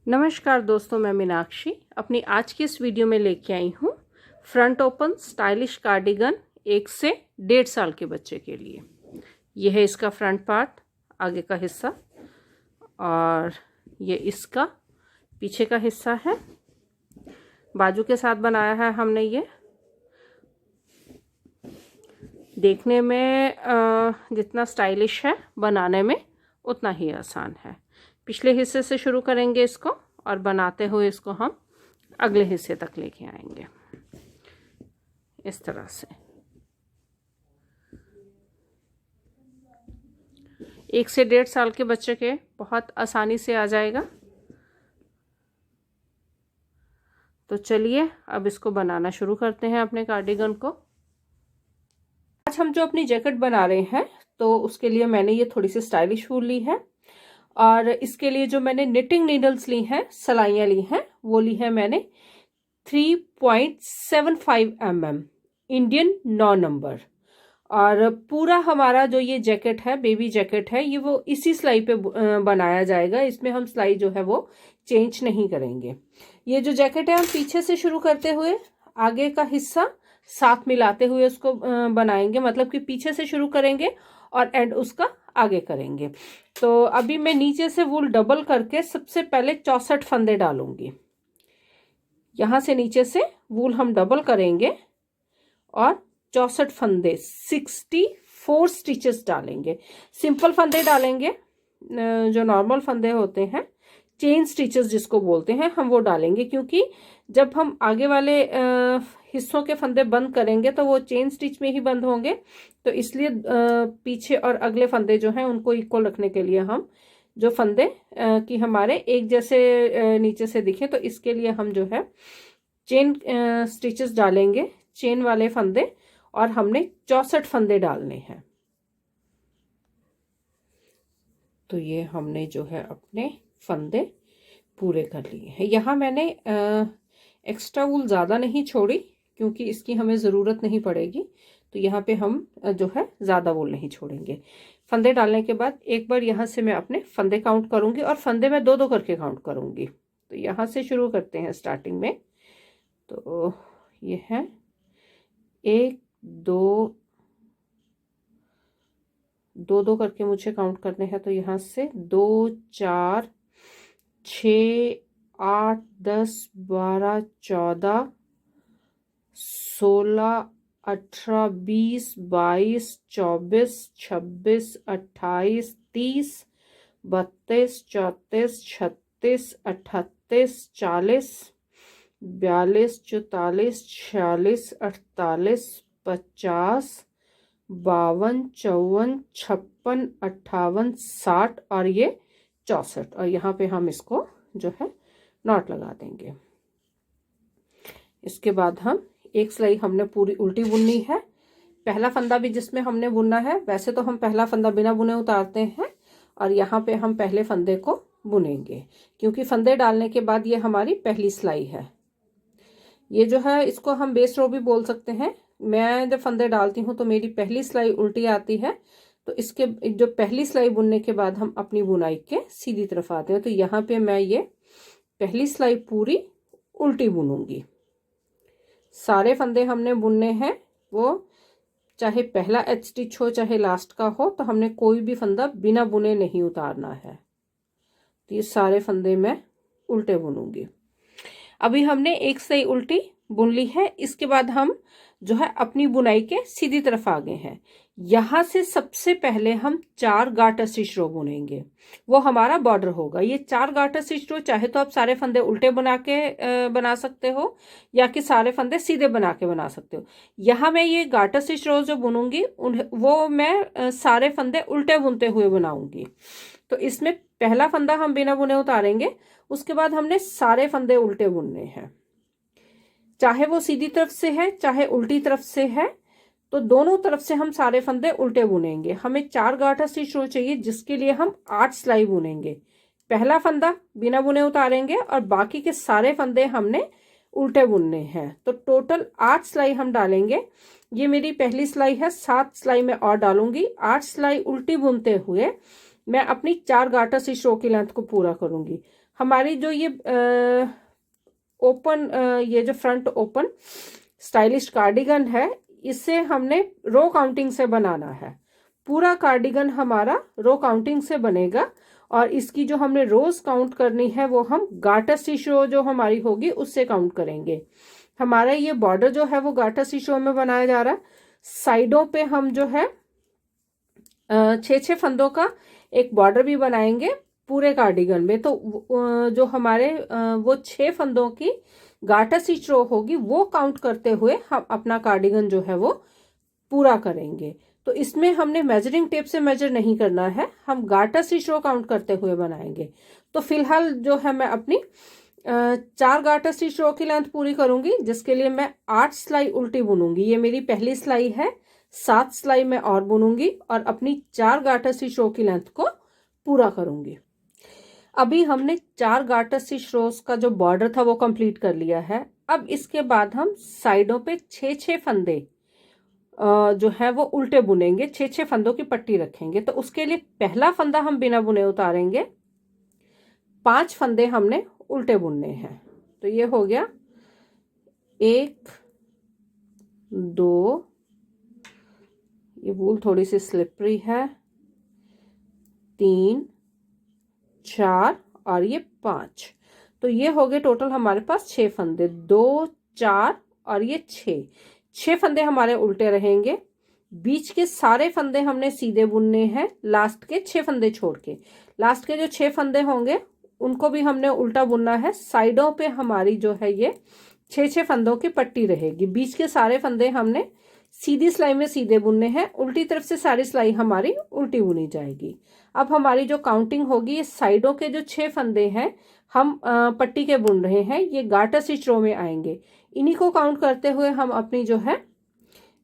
नमस्कार दोस्तों, मैं मीनाक्षी अपनी आज की इस वीडियो में लेके आई हूँ फ्रंट ओपन स्टाइलिश कार्डिगन 1 से 1.5 साल के बच्चे के लिए। यह है इसका फ्रंट पार्ट, आगे का हिस्सा, और ये इसका पीछे का हिस्सा है। बाजू के साथ बनाया है हमने। ये देखने में जितना स्टाइलिश है, बनाने में उतना ही आसान है। पिछले हिस्से से शुरू करेंगे इसको और बनाते हुए इसको हम अगले हिस्से तक लेके आएंगे इस तरह से। 1 से 1.5 साल के बच्चे के बहुत आसानी से आ जाएगा। तो चलिए अब इसको बनाना शुरू करते हैं अपने कार्डिगन को। आज हम जो अपनी जैकेट बना रहे हैं तो उसके लिए मैंने ये थोड़ी सी स्टाइलिश वूल ली है, और इसके लिए जो मैंने निटिंग नीडल्स ली हैं, सलाइयाँ ली हैं, वो ली है मैंने 3.75 mm इंडियन 9 नंबर। और पूरा हमारा जो ये जैकेट है, बेबी जैकेट है, ये वो इसी सिलाई पे बनाया जाएगा। इसमें हम सिलाई जो है वो चेंज नहीं करेंगे। ये जो जैकेट है हम पीछे से शुरू करते हुए आगे का हिस्सा साथ मिलाते हुए उसको बनाएंगे, मतलब कि पीछे से शुरू करेंगे और एंड उसका आगे करेंगे। तो अभी मैं नीचे से वूल डबल करके सबसे पहले 64 फंदे डालूंगी। यहाँ से नीचे से वूल हम डबल करेंगे और 64 फंदे 64 स्टिचेस डालेंगे। सिंपल फंदे डालेंगे, जो नॉर्मल फंदे होते हैं, चेन स्टिचेस जिसको बोलते हैं, हम वो डालेंगे, क्योंकि जब हम आगे वाले हिस्सों के फंदे बंद करेंगे तो वो चेन स्टिच में ही बंद होंगे। तो इसलिए पीछे और अगले फंदे जो हैं उनको इक्वल रखने के लिए हम जो फंदे कि हमारे एक जैसे नीचे से दिखे, तो इसके लिए हम जो है चेन स्टिचेस डालेंगे, चेन वाले फंदे, और हमने 64 फंदे डालने हैं। तो ये हमने जो है अपने फंदे पूरे कर लिए हैं। यहाँ मैंने एक्स्ट्रा वूल ज़्यादा नहीं छोड़ी, क्योंकि इसकी हमें ज़रूरत नहीं पड़ेगी। तो यहाँ पे हम जो है ज़्यादा वूल नहीं छोड़ेंगे। फंदे डालने के बाद एक बार यहाँ से मैं अपने फंदे काउंट करूँगी, और फंदे मैं 2-2 करके काउंट करूँगी। तो यहाँ से शुरू करते हैं स्टार्टिंग में। तो ये है 1 2 2 करके मुझे काउंट करने हैं। तो यहाँ से 2 4 6 8 10 12 14 16 18 20 22 24 26 28 30 32 34 36 38 40 42 44 46 48 50 52 54 56 58 60 और ये 64। और यहाँ पे हम इसको जो है नॉट लगा देंगे। इसके बाद हम एक सिलाई हमने पूरी उल्टी बुननी है। पहला फंदा भी जिसमें हमने बुनना है, वैसे तो हम पहला फंदा बिना बुने उतारते हैं, और यहाँ पे हम पहले फंदे को बुनेंगे, क्योंकि फंदे डालने के बाद ये हमारी पहली सिलाई है। ये जो है इसको हम बेस रो भी बोल सकते हैं। मैं जब फंदे डालती हूँ तो मेरी पहली सिलाई उल्टी आती है, तो इसके जो पहली सिलाई बुनने के बाद हम अपनी बुनाई के सीधी तरफ आते हैं। तो यहाँ पे मैं ये पहली सिलाई पूरी उल्टी बुनूंगी। सारे फंदे हमने बुनने हैं, वो चाहे पहला एच स्टिच हो चाहे लास्ट का हो, तो हमने कोई भी फंदा बिना बुने नहीं उतारना है। तो ये सारे फंदे मैं उल्टे बुनूंगी। अभी हमने एक सिलाई उल्टी बुन ली है। इसके बाद हम जो है अपनी बुनाई के सीधी तरफ आ गए हैं। यहाँ से सबसे पहले हम 4 गाटर स्टिच रो बुनेंगे, वो हमारा बॉर्डर होगा। ये 4 गाटर स्टिच रो चाहे तो आप सारे फंदे उल्टे बना सकते हो, या कि सारे फंदे सीधे बना के बना सकते हो। यहाँ मैं ये गाटर स्टिच रो जो बुनूंगी वो मैं सारे फंदे उल्टे बुनते हुए बनाऊंगी। तो इसमें पहला फंदा हम बिना बुने उतारेंगे, उसके बाद हमने सारे फंदे उल्टे बुनने हैं, चाहे वो सीधी तरफ से है चाहे उल्टी तरफ से है। तो दोनों तरफ से हम सारे फंदे उल्टे बुनेंगे। हमें 4 गाटर स्टिच रो चाहिए, जिसके लिए हम 8 सिलाई बुनेंगे। पहला फंदा बिना बुने उतारेंगे और बाकी के सारे फंदे हमने उल्टे बुनने हैं। तो टोटल 8 सिलाई हम डालेंगे। ये मेरी पहली सिलाई है, 7 सिलाई मैं और डालूंगी। 8 सिलाई उल्टी बुनते हुए मैं अपनी 4 गाटर स्टिच रो की लेंथ को पूरा करूंगी। हमारी जो ये ओपन ये जो फ्रंट ओपन स्टाइलिश कार्डिगन है, इसे हमने रो काउंटिंग से बनाना है। पूरा कार्डिगन हमारा रो काउंटिंग से बनेगा और इसकी जो हमने रोज काउंट करनी है वो हम गार्टर स्टिच रो जो हमारी होगी उससे काउंट करेंगे। हमारा ये बॉर्डर जो है वो गार्टर स्टिच रो में बनाया जा रहा है। साइडों पे हम जो है 6-6 फंदों का एक बॉर्डर भी बनाएंगे पूरे कार्डिगन में। तो जो हमारे वो 6 फंदों की गार्टर स्टिच रो होगी वो काउंट करते हुए हम अपना कार्डिगन जो है वो पूरा करेंगे। तो इसमें हमने मेजरिंग टेप से मेजर नहीं करना है, हम गार्टर स्टिच रो काउंट करते हुए बनाएंगे। तो फिलहाल जो है मैं अपनी 4 गार्टर स्टिच रो की लेंथ पूरी करूंगी, जिसके लिए मैं 8 सिलाई उल्टी बुनूंगी। ये मेरी पहली सिलाई है, 7 सिलाई मैं और बुनूंगी और अपनी 4 गार्टर स्टिच रो की लेंथ को पूरा करूंगी। अभी हमने 4 गार्टर स्टिच रोज का जो बॉर्डर था वो कंप्लीट कर लिया है। अब इसके बाद हम साइडों पे 6-6 फंदे जो है वो उल्टे बुनेंगे, 6-6 फंदों की पट्टी रखेंगे। तो उसके लिए पहला फंदा हम बिना बुने उतारेंगे, 5 फंदे हमने उल्टे बुनने हैं। तो ये हो गया 1 2, ये वूल थोड़ी सी स्लिपरी है, 3 4 और ये 5। तो ये हो गए टोटल हमारे पास 6 फंदे, 2 4 और ये 6 फंदे हमारे उल्टे रहेंगे। बीच के सारे फंदे हमने सीधे बुनने हैं, लास्ट के 6 फंदे छोड़ के। लास्ट के जो 6 फंदे होंगे उनको भी हमने उल्टा बुनना है। साइडों पे हमारी जो है ये 6-6 फंदों की पट्टी रहेगी। बीच के सारे फंदे हमने सीधी सिलाई में सीधे बुनने हैं, उल्टी तरफ से सारी सिलाई हमारी उल्टी बुनी जाएगी। अब हमारी जो काउंटिंग होगी, ये साइडों के जो 6 फंदे हैं हम पट्टी के बुन रहे हैं, ये गार्टर स्टिच रो में आएंगे। इन्हीं को काउंट करते हुए हम अपनी जो है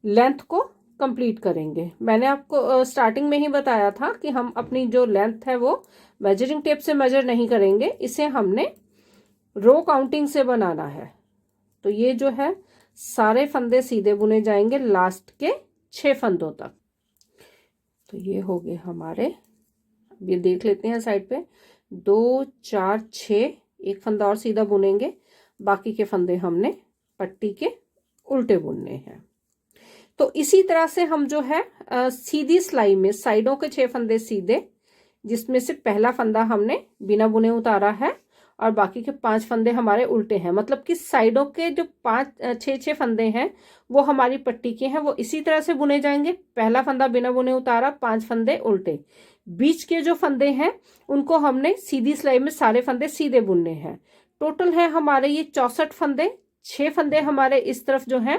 लेंथ को कंप्लीट करेंगे। मैंने आपको स्टार्टिंग में ही बताया था कि हम अपनी जो लेंथ है वो मेजरिंग टेप से मेजर नहीं करेंगे, इसे हमने रो काउंटिंग से बनाना है। तो ये जो है सारे फंदे सीधे बुने जाएंगे लास्ट के 6 फंदों तक। तो ये हो गए हमारे, अब ये देख लेते हैं साइड पे, 2 4 6, एक फंदा और सीधा बुनेंगे, बाकी के फंदे हमने पट्टी के उल्टे बुनने हैं। तो इसी तरह से हम जो है सीधी सिलाई में साइडों के 6 फंदे सीधे, जिसमें से पहला फंदा हमने बिना बुने उतारा है और बाकी के 5 फंदे हमारे उल्टे हैं। मतलब कि साइडों के जो 6 फंदे हैं वो हमारी पट्टी के हैं, वो इसी तरह से बुने जाएंगे। पहला फंदा बिना बुने उतारा, 5 फंदे उल्टे। बीच के जो फंदे हैं उनको हमने सीधी सिलाई में सारे फंदे सीधे बुनने हैं। टोटल है हमारे ये 64 फंदे। 6 फंदे हमारे इस तरफ जो हैं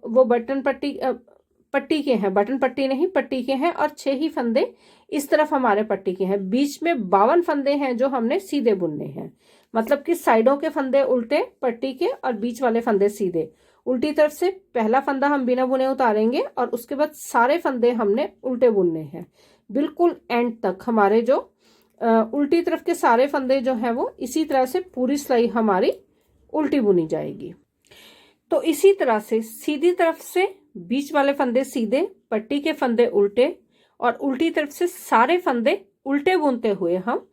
वो बटन पट्टी के हैं, बटन पट्टी नहीं पट्टी के हैं, और 6 ही फंदे इस तरफ हमारे पट्टी के हैं। बीच में 52 फंदे हैं जो हमने सीधे बुनने हैं। मतलब कि साइडों के फंदे उल्टे पट्टी के और बीच वाले फंदे सीधे। उल्टी तरफ से पहला फंदा हम बिना बुने उतारेंगे और उसके बाद सारे फंदे हमने उल्टे बुनने हैं। बिल्कुल एंड तक हमारे जो उल्टी तरफ के सारे फंदे जो हैं वो इसी तरह से पूरी सिलाई हमारी उल्टी बुनी जाएगी। तो इसी तरह से सीधी तरफ से बीच वाले फंदे सीधे, पट्टी के फंदे उल्टे और उल्टी तरफ से सारे फंदे उल्टे बुनते हुए हम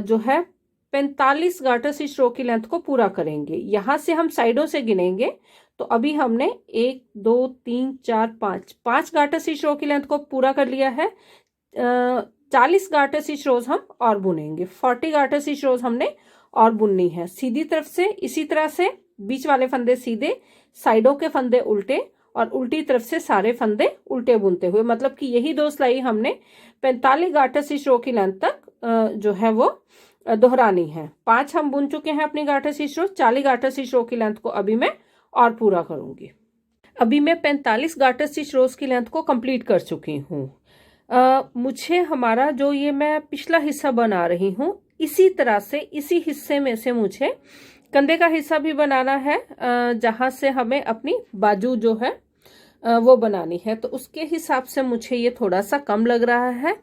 जो है 45 गार्टर स्टिच रो की लेंथ को पूरा करेंगे। यहाँ से हम साइडों से गिनेंगे। तो अभी हमने 1 2 3 4 5 गार्टर स्टिच रो की लेंथ को पूरा कर लिया है। 40 गार्टर स्टिच रोज हम और बुनेंगे, 40 गार्टर स्टिच रोज हमने और बुननी है। सीधी तरफ से इसी तरह से बीच वाले फंदे सीधे, साइडों के फंदे उल्टे और उल्टी तरफ से सारे फंदे उल्टे बुनते हुए। मतलब कि यही 2 सिलाई हमने 45 गार्टर स्टिच रो की लेंथ तक जो है वो दोहरानी है। 5 हम बुन चुके हैं अपनी गार्टर स्टिच रो, 40 गार्टर स्टिच रो की लेंथ को अभी मैं और पूरा करूंगी। अभी मैं 45 गार्टर स्टिच रोज की लेंथ को कंप्लीट कर चुकी हूँ। मुझे हमारा जो ये मैं पिछला हिस्सा बना रही हूँ, इसी तरह से इसी हिस्से में से मुझे कंधे का हिस्सा भी बनाना है, जहां से हमें अपनी बाजू जो है वो बनानी है। तो उसके हिसाब से मुझे ये थोड़ा सा कम लग रहा है।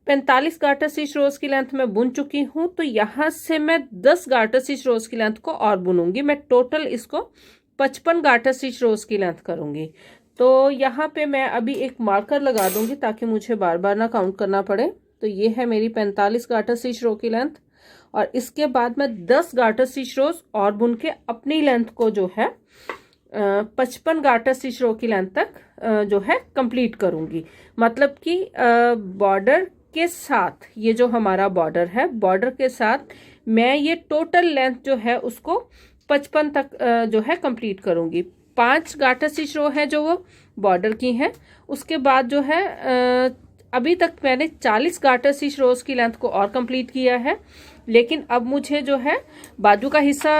45 गार्टर स्टिच रोज की लेंथ में बुन चुकी हूँ, तो यहाँ से मैं 10 गार्टर स्टिच रोज की लेंथ को और बुनूंगी। मैं टोटल इसको 55 गार्टर स्टिच रोज की लेंथ करूंगी। तो यहाँ पे मैं अभी एक मार्कर लगा दूंगी ताकि मुझे बार बार ना काउंट करना पड़े। तो ये है मेरी 45 गार्टर स्टिच रो की लेंथ और इसके बाद मैं 10 गार्टर स्टिच रोज और बुन के अपनी लेंथ को जो है 55 गार्टर स्टिच रो की लेंथ तक जो है कंप्लीट करूंगी। मतलब कि बॉर्डर के साथ, ये जो हमारा बॉर्डर है, बॉर्डर के साथ मैं ये टोटल लेंथ जो है उसको 55 तक जो है कंप्लीट करूंगी। 5 गार्टर स्टिच रो है जो वो बॉर्डर की हैं। उसके बाद जो है अभी तक मैंने 40 गार्टर स्टिच रोज की लेंथ को और कंप्लीट किया है, लेकिन अब मुझे जो है बाजू का हिस्सा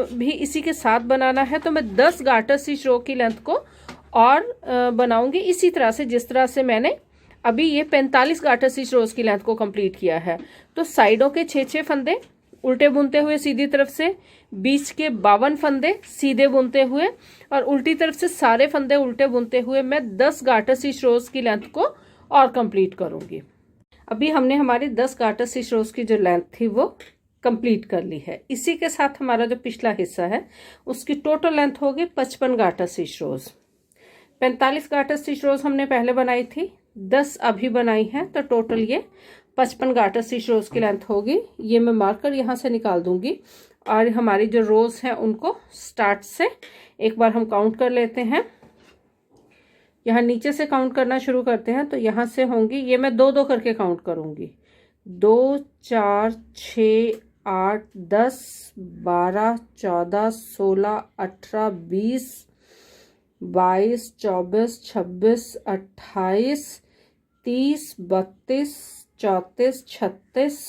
भी इसी के साथ बनाना है, तो मैं 10 गार्टर स्टिच रो की लेंथ को और बनाऊंगी इसी तरह से, जिस तरह से मैंने अभी ये 45 गार्टर स्टिच रोज की लेंथ को कंप्लीट किया है। तो साइडों के 6-6 फंदे उल्टे बुनते हुए सीधी तरफ से, बीच के 52 फंदे सीधे बुनते हुए और उल्टी तरफ से सारे फंदे उल्टे बुनते हुए मैं 10 गार्टर स्टिच रोज की लेंथ को और कंप्लीट करूंगी। अभी हमने हमारी 10 गार्टर स्टिच रोज की जो लेंथ थी वो कंप्लीट कर ली है। इसी के साथ हमारा जो पिछला हिस्सा है उसकी टोटल लेंथ होगी 55 गार्टर स्टिच रोज। 45 गार्टर स्टिच रोज हमने पहले बनाई थी, 10 अभी बनाई है, तो टोटल ये 55 गार्टर स्टिच रोज की लेंथ होगी। ये मैं मार्कर यहाँ से निकाल दूंगी और हमारी जो रोज हैं उनको स्टार्ट से एक बार हम काउंट कर लेते हैं। यहाँ नीचे से काउंट करना शुरू करते हैं, तो यहाँ से होंगी, ये मैं 2-2 करके काउंट करूंगी, 2 4 6 8 10 12 14 16 18 20 22 24 26 28 30 32 34 36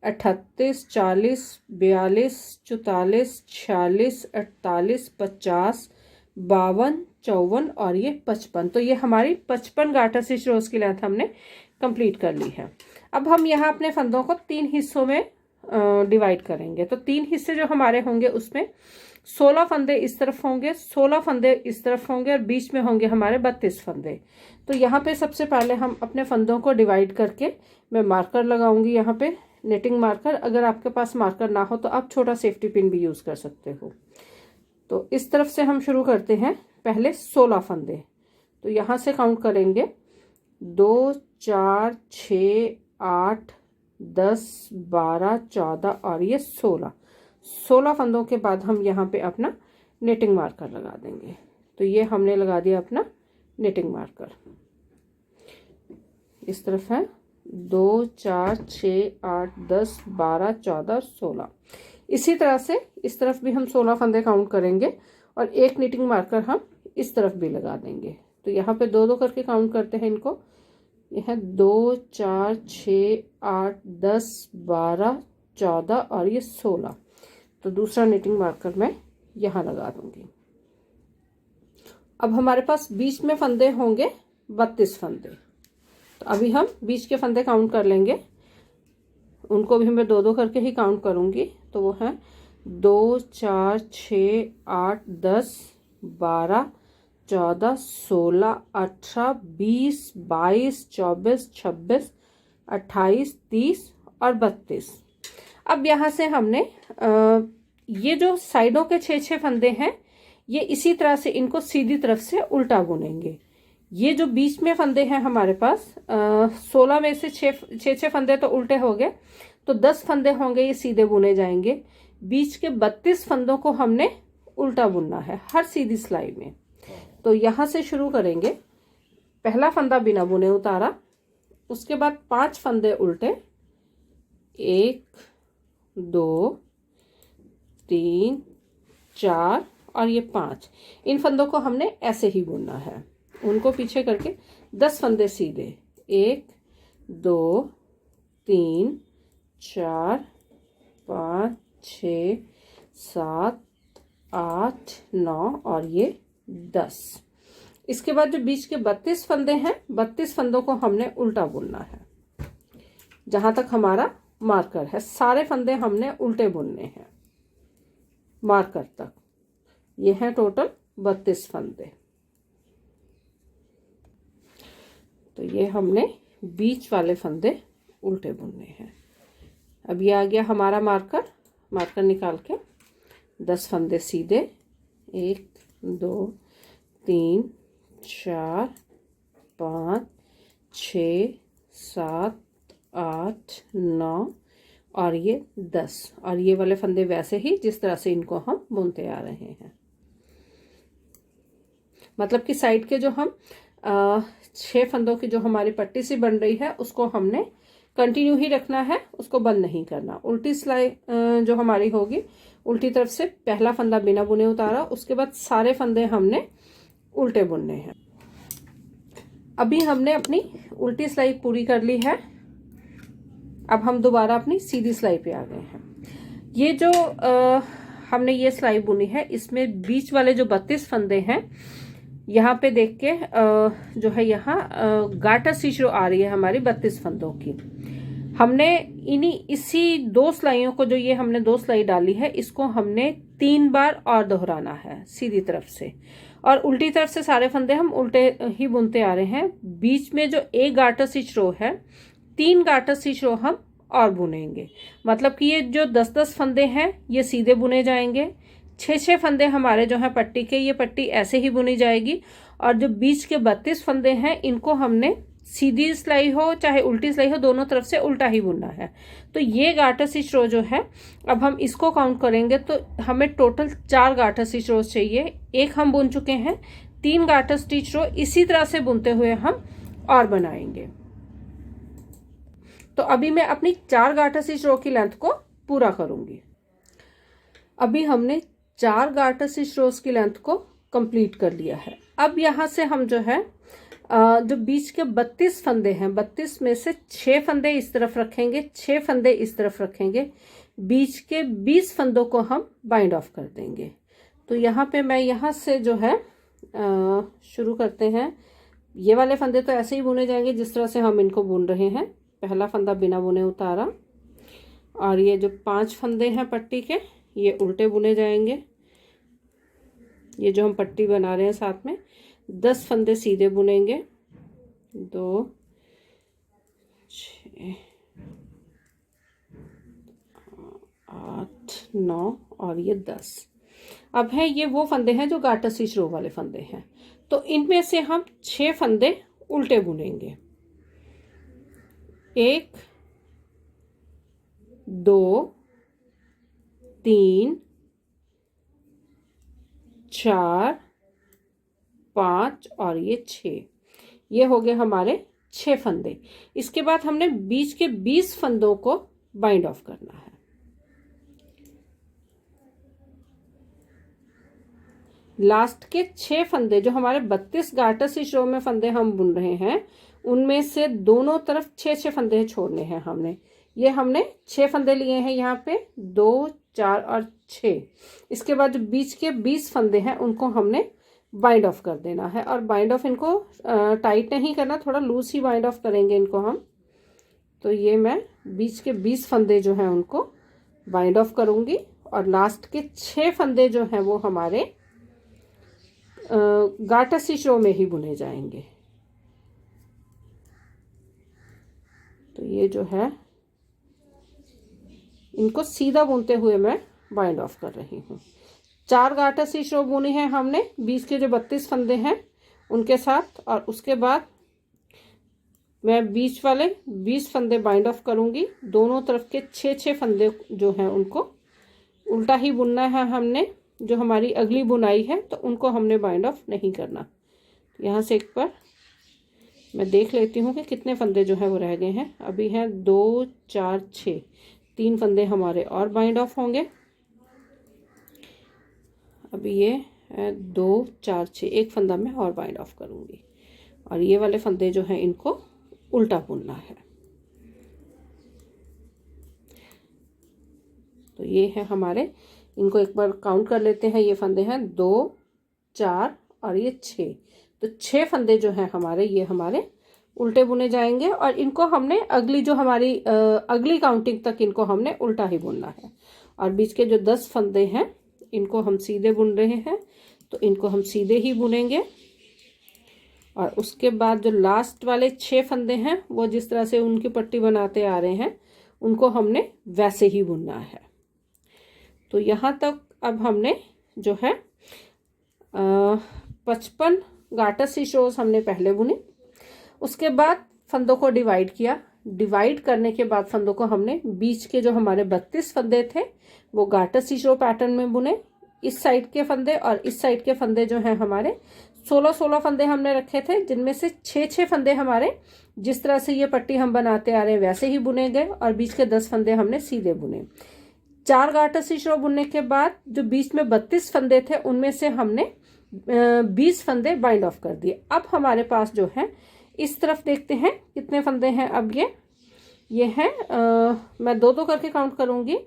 38 40 42 44 46 48 50 52 54 और ये 55। तो ये हमारी 55 गार्टर स्टिच रोज की लेंथ हमने कंप्लीट कर ली है। अब हम यहाँ अपने फंदों को 3 हिस्सों में डिवाइड करेंगे। तो 3 हिस्से जो हमारे होंगे उसमें 16 फंदे इस तरफ होंगे, 16 फंदे इस तरफ होंगे और बीच में होंगे हमारे 32 फंदे। तो यहाँ पे सबसे पहले हम अपने फंदों को डिवाइड करके मैं मार्कर लगाऊंगी, यहाँ पे नेटिंग मार्कर। अगर आपके पास मार्कर ना हो तो आप छोटा सेफ्टी पिन भी यूज कर सकते हो। तो इस तरफ से हम शुरू करते हैं, पहले 16 फंदे। तो यहाँ से काउंट करेंगे 2 4 6 8 10 12 14 और ये 16 फंदों के बाद हम यहाँ पे अपना नेटिंग मार्कर लगा देंगे। तो ये हमने लगा दिया अपना नेटिंग मार्कर। इस तरफ है 2 4 6 8 10 12 14 16। इसी तरह से इस तरफ भी हम 16 फंदे काउंट करेंगे और एक नीटिंग मार्कर हम इस तरफ भी लगा देंगे। तो यहाँ पे 2-2 करके काउंट करते हैं इनको। यह 2 4 6 8 10 12 14 और ये 16। तो दूसरा नीटिंग मार्कर मैं यहाँ लगा दूंगी। अब हमारे पास बीच में फंदे होंगे 32 फंदे। तो अभी हम बीच के फंदे काउंट कर लेंगे, उनको भी मैं 2-2 करके ही काउंट करूंगी। तो वो है 2 4 6 8 10 12 14 16 18 20 22 24 26 28 30 और 32। अब यहाँ से हमने ये जो साइडों के 6-6 फंदे हैं ये इसी तरह से इनको सीधी तरफ से उल्टा बुनेंगे। ये जो बीच में फंदे हैं हमारे पास 16 में से 6 फंदे तो उल्टे हो गए, तो 10 फंदे होंगे ये सीधे बुने जाएंगे। बीच के 32 फंदों को हमने उल्टा बुनना है हर सीधी सिलाई में। तो यहाँ से शुरू करेंगे, पहला फंदा बिना बुने उतारा, उसके बाद 5 फंदे उल्टे, 1 2 3 4 और ये 5। इन फंदों को हमने ऐसे ही बुनना है, उनको पीछे करके 10 फंदे सीधे, 1 2 3 4 5 6 7 8 9 और ये 10। इसके बाद जो बीच के 32 फंदे हैं, 32 फंदों को हमने उल्टा बुनना है। जहां तक हमारा मार्कर है सारे फंदे हमने उल्टे बुनने हैं मार्कर तक। ये है टोटल 32 फंदे। तो ये हमने बीच वाले फंदे उल्टे बुनने हैं। अब ये आ गया हमारा मार्कर निकाल के 10 फंदे सीधे, 1 2 3 4 5 6 7 8 9 और ये 10, और ये वाले फंदे वैसे ही जिस तरह से इनको हम बुनते आ रहे हैं। मतलब कि साइड के जो हम 6 फंदों की जो हमारी पट्टी सी बन रही है उसको हमने कंटिन्यू ही रखना है, उसको बंद नहीं करना। उल्टी सिलाई जो हमारी होगी, उल्टी तरफ से पहला फंदा बिना बुने उतारा, उसके बाद सारे फंदे हमने उल्टे बुनने हैं। अभी हमने अपनी उल्टी सिलाई पूरी कर ली है। अब हम दोबारा अपनी सीधी सिलाई पे आ गए हैं। ये जो हमने ये सिलाई बुनी है, इसमें बीच वाले जो 32 फंदे हैं, यहाँ पे देख के जो है यहाँ गाटर सीशो आ रही है हमारी 32 फंदों की। हमने इसी 2 सिलाइयों को, जो ये हमने 2 सिलाई डाली है, इसको हमने 3 बार और दोहराना है सीधी तरफ से, और उल्टी तरफ से सारे फंदे हम उल्टे ही बुनते आ रहे हैं। बीच में जो एक गाटर स्टिच रो है, 3 गाटर स्टिच रो हम और बुनेंगे। मतलब कि ये जो 10-10 फंदे हैं ये सीधे बुने जाएंगे। 6-6 फंदे हमारे जो हैं पट्टी के, ये पट्टी ऐसे ही बुनी जाएगी। और जो बीच के 32 फंदे हैं, इनको हमने सीधी सिलाई हो चाहे उल्टी सिलाई हो, दोनों तरफ से उल्टा ही बुनना है। तो ये गाटर स्टिच रो जो है, अब हम इसको काउंट करेंगे तो हमें टोटल 4 गाटर स्टिच रोज चाहिए। एक हम बुन चुके हैं, 3 गाटर स्टिच रो इसी तरह से बुनते हुए हम और बनाएंगे। तो अभी मैं अपनी 4 गाटर स्टिच रो की लेंथ को पूरा करूंगी। अभी हमने 4 गाटर स्टिच रोज की लेंथ को कंप्लीट कर लिया है। अब यहाँ से हम जो है जो बीच के 32 फंदे हैं, 32 में से 6 फंदे इस तरफ रखेंगे, 6 फंदे इस तरफ रखेंगे। बीच के 20 फंदों को हम बाइंड ऑफ कर देंगे। तो यहाँ पे मैं यहाँ से जो है शुरू करते हैं। ये वाले फंदे तो ऐसे ही बुने जाएंगे जिस तरह से हम इनको बुन रहे हैं। पहला फंदा बिना बुने उतारा, और ये जो 5 फंदे हैं पट्टी के, ये उल्टे बुने जाएंगे। ये जो हम पट्टी बना रहे हैं साथ में 10 फंदे सीधे बुनेंगे, 2 6 8 9 और ये 10। अब है ये वो फंदे हैं जो गाटर स्टिच रो वाले फंदे हैं। तो इनमें से हम 6 फंदे उल्टे बुनेंगे। 1 2 3 4 5 और ये 6। ये हो गए हमारे 6 फंदे। इसके बाद हमने बीच के 20 फंदों को बाइंड ऑफ करना है। लास्ट के 6 फंदे जो हमारे 32 गाटर स्टिच रो में फंदे हम बुन रहे हैं, उनमें से दोनों तरफ 6-6 फंदे छोड़ने हैं हमने। ये हमने 6 फंदे लिए हैं यहाँ पे, 2 4 और 6। इसके बाद जो बीच के 20 फंदे हैं उनको हमने बाइंड ऑफ कर देना है। और बाइंड ऑफ इनको टाइट नहीं करना, थोड़ा लूज ही बाइंड ऑफ करेंगे इनको हम। तो ये मैं बीच के 20 फंदे जो हैं उनको बाइंड ऑफ करूँगी, और लास्ट के 6 फंदे जो हैं वो हमारे गाटर स्टिच रो में ही बुने जाएंगे। तो ये जो है इनको सीधा बुनते हुए मैं बाइंड ऑफ कर रही हूँ। 4 गाटर स्टिच रो बुने हैं हमने बीच के जो 32 फंदे हैं उनके साथ, और उसके बाद मैं बीच वाले 20 फंदे बाइंड ऑफ करूँगी। दोनों तरफ के 6-6 फंदे जो हैं उनको उल्टा ही बुनना है हमने। जो हमारी अगली बुनाई है तो उनको हमने बाइंड ऑफ नहीं करना। यहाँ से एक बार मैं देख लेती हूँ कि कितने फंदे जो है वो रह गए हैं। अभी हैं 2 4 6, 3 फंदे हमारे और बाइंड ऑफ होंगे। अभी ये है 2 4 6, एक फंदा मैं और बाइंड ऑफ करूँगी, और ये वाले फंदे जो हैं इनको उल्टा बुनना है। तो ये है हमारे, इनको एक बार काउंट कर लेते हैं। ये फंदे हैं 2 4 और ये 6। तो 6 फंदे जो हैं हमारे, ये हमारे उल्टे बुने जाएंगे, और इनको हमने अगली जो हमारी अगली काउंटिंग तक इनको हमने उल्टा ही बुनना है। और बीच के जो 10 फंदे हैं इनको हम सीधे बुन रहे हैं, तो इनको हम सीधे ही बुनेंगे। और उसके बाद जो लास्ट वाले 6 फंदे हैं वो जिस तरह से उनकी पट्टी बनाते आ रहे हैं उनको हमने वैसे ही बुनना है। तो यहाँ तक अब हमने जो है 55 गाटर स्टिच रोज हमने पहले बुने। उसके बाद फंदों को डिवाइड किया। डिवाइड करने के बाद फंदों को हमने बीच के जो हमारे 32 फंदे थे वो गार्टर स्टिच रो पैटर्न में बुने। इस साइड के फंदे और इस साइड के फंदे जो हैं हमारे 16 फंदे हमने रखे थे, जिनमें से 6 फंदे हमारे जिस तरह से ये पट्टी हम बनाते आ रहे हैं वैसे ही बुने गए और बीच के 10 फंदे हमने सीधे बुने। 4 गार्टर स्टिच रो बुनने के बाद जो बीच में 32 फंदे थे उनमें से हमने 20 फंदे बाइंड ऑफ कर दिए। अब हमारे पास जो है इस तरफ देखते हैं कितने फंदे हैं। अब ये हैं मैं 2 करके काउंट करूंगी,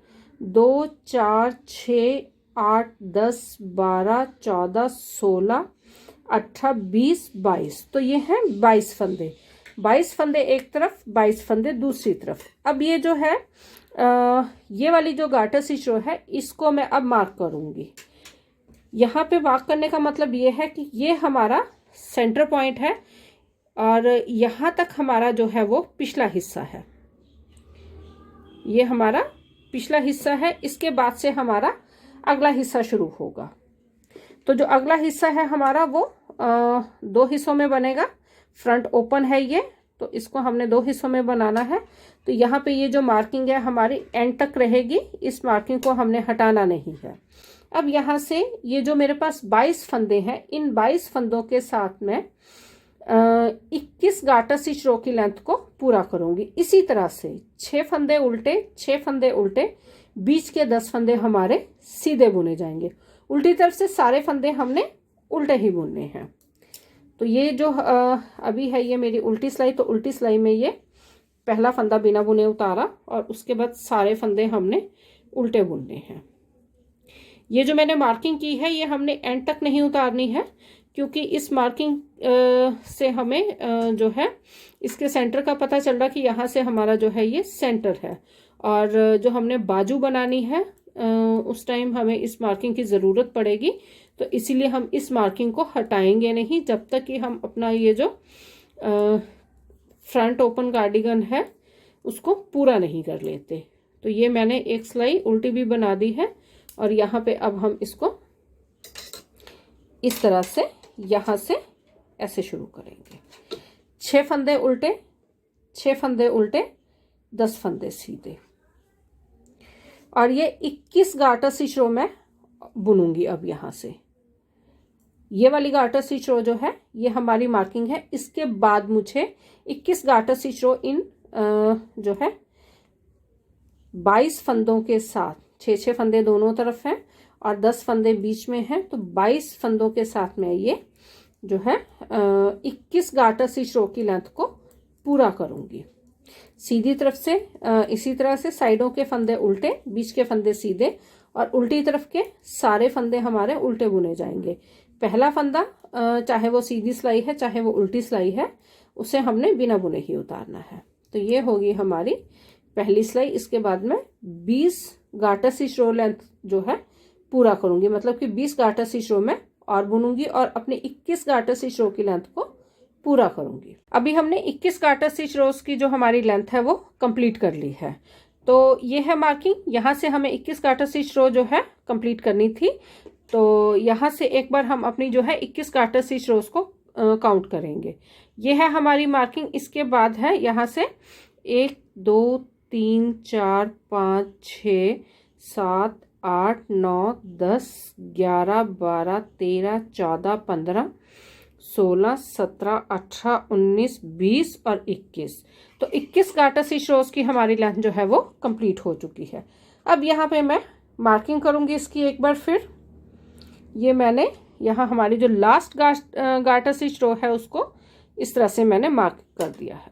2 4 6 8 10 12 14 16 18 20 22। तो ये हैं 22 फंदे। 22 फंदे एक तरफ, 22 फंदे दूसरी तरफ। अब ये जो है ये वाली जो गार्टर स्टिच रो है इसको मैं अब मार्क करूंगी। यहाँ पे मार्क करने का मतलब ये है कि ये हमारा सेंटर पॉइंट है और यहाँ तक हमारा जो है वो पिछला हिस्सा है। ये हमारा पिछला हिस्सा है। इसके बाद से हमारा अगला हिस्सा शुरू होगा। तो जो अगला हिस्सा है हमारा वो 2 हिस्सों में बनेगा। फ्रंट ओपन है ये, तो इसको हमने 2 हिस्सों में बनाना है। तो यहाँ पे ये जो मार्किंग है हमारी एंड तक रहेगी, इस मार्किंग को हमने हटाना नहीं है। अब यहाँ से ये जो मेरे पास 22 फंदे हैं, इन 22 फंदों के साथ में 21 गार्टर स्टिच रो की लेंथ को पूरा करूंगी। इसी तरह से 6 फंदे उल्टे, 6 फंदे उल्टे, बीच के 10 फंदे हमारे सीधे बुने जाएंगे। उल्टी तरफ से सारे फंदे हमने उल्टे ही बुनने हैं। तो ये जो अभी है ये मेरी उल्टी सिलाई, तो उल्टी सिलाई में ये पहला फंदा बिना बुने उतारा और उसके बाद सारे फंदे हमने उल्टे बुनने हैं। ये जो मैंने मार्किंग की है ये हमने एंड तक नहीं उतारनी है, क्योंकि इस मार्किंग से हमें जो है इसके सेंटर का पता चल रहा कि यहाँ से हमारा जो है ये सेंटर है। और जो हमने बाजू बनानी है उस टाइम हमें इस मार्किंग की ज़रूरत पड़ेगी। तो इसीलिए हम इस मार्किंग को हटाएंगे नहीं जब तक कि हम अपना ये जो फ्रंट ओपन कार्डिगन है उसको पूरा नहीं कर लेते। तो ये मैंने एक सिलाई उल्टी भी बना दी है और यहाँ पे अब हम इसको इस तरह से यहाँ से ऐसे शुरू करेंगे। 6 फंदे उल्टे, 6 फंदे उल्टे, 10 फंदे सीधे, और ये 21 गार्टर स्टिच रो मैं बुनूंगी। अब यहाँ से ये वाली गार्टर स्टिच रो जो है ये हमारी मार्किंग है। इसके बाद मुझे 21 गार्टर स्टिच रो इन जो है 22 फंदों के साथ, 6 फंदे दोनों तरफ हैं और 10 फंदे बीच में हैं, तो 22 फंदों के साथ में ये जो है 21 गार्टर स्टिच रो की लेंथ को पूरा करूंगी। सीधी तरफ से इसी तरह से साइडों के फंदे उल्टे, बीच के फंदे सीधे और उल्टी तरफ के सारे फंदे हमारे उल्टे बुने जाएंगे। पहला फंदा चाहे वो सीधी सिलाई है चाहे वो उल्टी सिलाई है, उसे हमने बिना बुने ही उतारना है। तो ये होगी हमारी पहली सिलाई। इसके बाद में 20 गार्टर स्टिच रो लेंथ जो है पूरा करूंगी, मतलब कि 20 गार्टर स्टिच रो में और बुनूंगी और अपने 21 गार्टर स्टिच रो की लेंथ को पूरा करूंगी। अभी हमने 21 गार्टर स्टिच रोज की जो हमारी लेंथ है वो कंप्लीट कर ली है। तो ये है मार्किंग। यहाँ से हमें 21 गार्टर स्टिच रो जो है कंप्लीट करनी थी। तो यहाँ से एक बार हम अपनी जो है 21 गार्टर स्टिच रोज को काउंट करेंगे। ये है हमारी मार्किंग। इसके बाद है यहाँ से 1 2 3 4 5 6 7 8 9 10 11 12 13 14 15 16 17 18 19 20 और 21। तो 21 गार्टर स्टिच रोज की हमारी लेंथ जो है वो कंप्लीट हो चुकी है। अब यहाँ पे मैं मार्किंग करूँगी इसकी एक बार फिर। ये मैंने यहाँ हमारी जो लास्ट गार्टर स्टिच रो है उसको इस तरह से मैंने मार्क कर दिया है।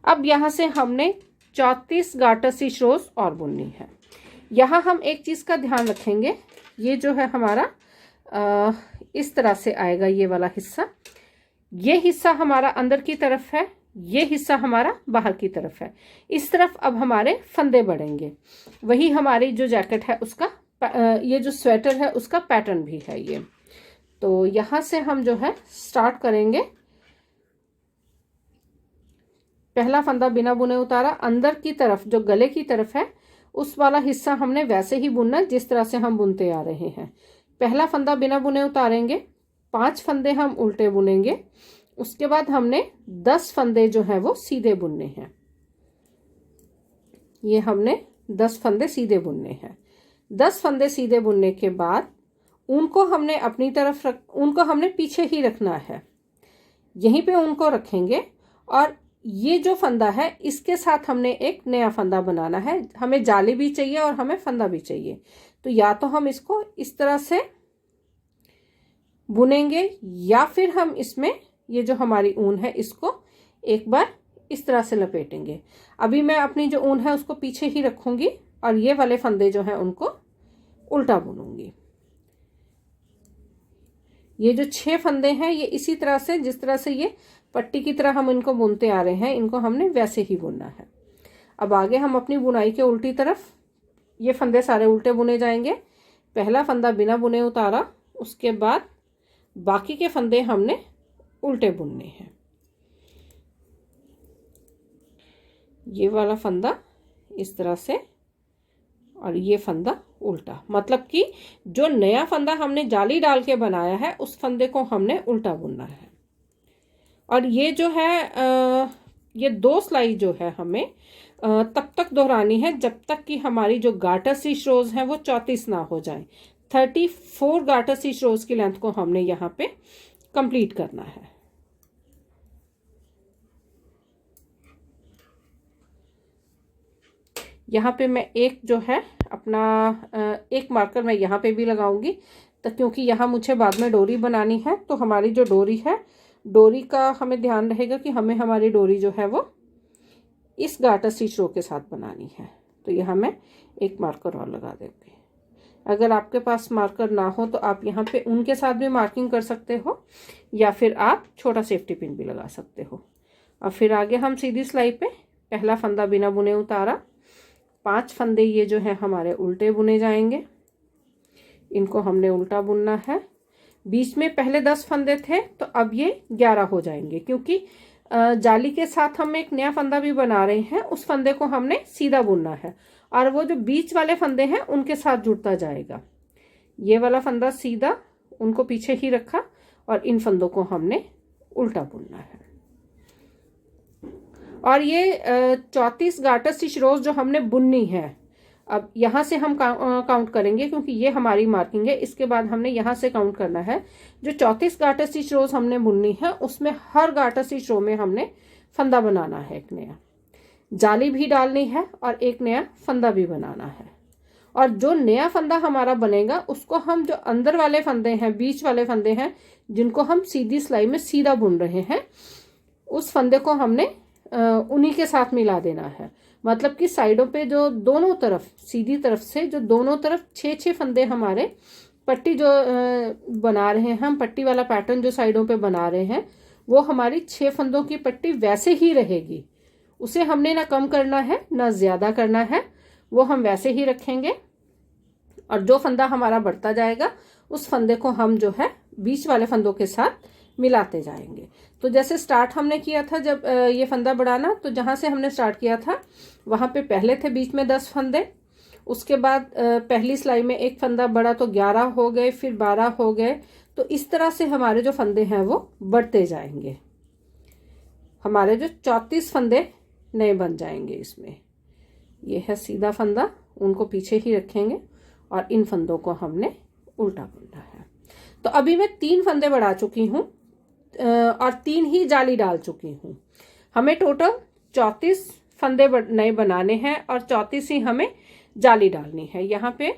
अब यहाँ से हमने 34 गार्टर स्टिच रोज और बुननी है। यहाँ हम एक चीज़ का ध्यान रखेंगे, ये जो है हमारा इस तरह से आएगा ये वाला हिस्सा। ये हिस्सा हमारा अंदर की तरफ है, ये हिस्सा हमारा बाहर की तरफ है। इस तरफ अब हमारे फंदे बढ़ेंगे। वही हमारी जो जैकेट है उसका ये जो स्वेटर है उसका पैटर्न भी है ये। तो यहाँ से हम जो है स्टार्ट करेंगे। पहला फंदा बिना बुने उतारा, अंदर की तरफ जो गले की तरफ है उस वाला हिस्सा हमने वैसे ही बुनना जिस तरह से हम बुनते आ रहे हैं। पहला फंदा बिना बुने उतारेंगे, 5 फंदे हम उल्टे बुनेंगे उसके बाद हमने 10 फंदे जो है वो सीधे बुनने हैं। ये हमने 10 फंदे सीधे बुनने हैं। 10 फंदे सीधे बुनने के बाद उनको हमने अपनी तरफ उनको हमने पीछे ही रखना है, यहीं पे उनको रखेंगे। और ये जो फंदा है इसके साथ हमने एक नया फंदा बनाना है। हमें जाली भी चाहिए और हमें फंदा भी चाहिए। तो या तो हम इसको इस तरह से बुनेंगे या फिर हम इसमें ये जो हमारी ऊन है इसको एक बार इस तरह से लपेटेंगे। अभी मैं अपनी जो ऊन है उसको पीछे ही रखूंगी और ये वाले फंदे जो हैं उनको उल्टा बुनूंगी। ये जो 6 फंदे हैं ये इसी तरह से, जिस तरह से ये पट्टी की तरह हम इनको बुनते आ रहे हैं, इनको हमने वैसे ही बुनना है। अब आगे हम अपनी बुनाई के उल्टी तरफ ये फंदे सारे उल्टे बुने जाएंगे। पहला फंदा बिना बुने उतारा, उसके बाद बाकी के फंदे हमने उल्टे बुनने हैं। ये वाला फंदा इस तरह से और ये फंदा उल्टा, मतलब कि जो नया फंदा हमने जाली डाल के बनाया है उस फंदे को हमने उल्टा बुनना है। और ये जो है ये 2 सिलाई जो है हमें तब तक दोहरानी है जब तक कि हमारी जो गार्टर स्टिच रोज हैं वो 34 ना हो जाए। 34 गार्टर स्टिच रोज की लेंथ को हमने यहाँ पे कंप्लीट करना है। यहाँ पे मैं एक जो है अपना एक मार्कर मैं यहाँ पे भी लगाऊंगी, तो क्योंकि यहाँ मुझे बाद में डोरी बनानी है। तो हमारी जो डोरी है, डोरी का हमें ध्यान रहेगा कि हमें हमारी डोरी जो है वो इस गार्टर स्टिच रो के साथ बनानी है। तो यहाँ मैं एक मार्कर और लगा देंगे। अगर आपके पास मार्कर ना हो तो आप यहाँ पे उनके साथ भी मार्किंग कर सकते हो या फिर आप छोटा सेफ्टी पिन भी लगा सकते हो। और फिर आगे हम सीधी सिलाई पे पहला फंदा बिना बुने उतारा, 5 फंदे ये जो है हमारे उल्टे बुने जाएंगे। इनको हमने उल्टा बुनना है। बीच में पहले 10 फंदे थे तो अब ये 11 हो जाएंगे, क्योंकि जाली के साथ हम एक नया फंदा भी बना रहे हैं। उस फंदे को हमने सीधा बुनना है और वो जो बीच वाले फंदे हैं उनके साथ जुड़ता जाएगा। ये वाला फंदा सीधा, उनको पीछे ही रखा और इन फंदों को हमने उल्टा बुनना है। और ये 34 गार्टर स्टिच रोज जो हमने बुननी है, अब यहाँ से हम काउंट करेंगे क्योंकि ये हमारी मार्किंग है। इसके बाद हमने यहाँ से काउंट करना है। जो 34 गार्टर स्टिच रोज हमने बुननी है उसमें हर गार्टर स्टिच रो में हमने फंदा बनाना है, एक नया जाली भी डालनी है और एक नया फंदा भी बनाना है। और जो नया फंदा हमारा बनेगा उसको हम जो अंदर वाले फंदे हैं, बीच वाले फंदे हैं जिनको हम सीधी सिलाई में सीधा बुन रहे हैं, उस फंदे को हमने उन्हीं के साथ मिला देना है। मतलब कि साइडों पे जो दोनों तरफ, सीधी तरफ से जो दोनों तरफ 6-6 फंदे हमारे पट्टी जो बना रहे हैं हम, पट्टी वाला पैटर्न जो साइडों पे बना रहे हैं वो हमारी 6 फंदों की पट्टी वैसे ही रहेगी। उसे हमने ना कम करना है ना ज़्यादा करना है, वो हम वैसे ही रखेंगे। और जो फंदा हमारा बढ़ता जाएगा उस फंदे को हम जो है बीच वाले फंदों के साथ मिलाते जाएंगे। तो जैसे स्टार्ट हमने किया था जब ये फंदा बढ़ाना, तो जहाँ से हमने स्टार्ट किया था वहाँ पे पहले थे बीच में 10 फंदे। उसके बाद पहली सिलाई में एक फंदा बढ़ा तो 11 हो गए, फिर 12 हो गए। तो इस तरह से हमारे जो फंदे हैं वो बढ़ते जाएंगे। हमारे जो 34 फंदे नए बन जाएंगे इसमें। ये है सीधा फंदा, उनको पीछे ही रखेंगे और इन फंदों को हमने उल्टा बुनना है। तो अभी मैं 3 फंदे बढ़ा चुकी हूँ और 3 ही जाली डाल चुकी हूँ। हमें टोटल 34 फंदे नए बनाने हैं और 34 ही हमें जाली डालनी है। यहाँ पे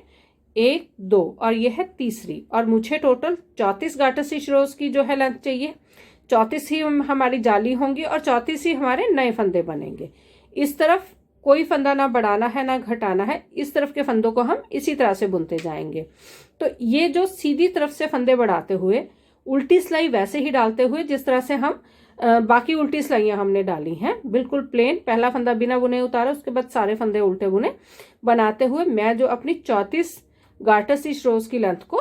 1, 2 और ये है तीसरी। और मुझे टोटल 34 गार्टर स्टिच रोज की जो है लेंथ चाहिए। 34 ही हमारी जाली होंगी और 34 ही हमारे नए फंदे बनेंगे। इस तरफ कोई फंदा ना बढ़ाना है ना घटाना है, इस तरफ के फंदों को हम इसी तरह से बुनते जाएंगे। तो ये जो सीधी तरफ से फंदे बढ़ाते हुए उल्टी सिलाई वैसे ही डालते हुए जिस तरह से हम बाकी उल्टी सिलाइयाँ हमने डाली हैं, बिल्कुल प्लेन, पहला फंदा बिना बुने उतारा, उसके बाद सारे फंदे उल्टे बुने बनाते हुए मैं जो अपनी 34 गार्टर स्टिच रोज की लेंथ को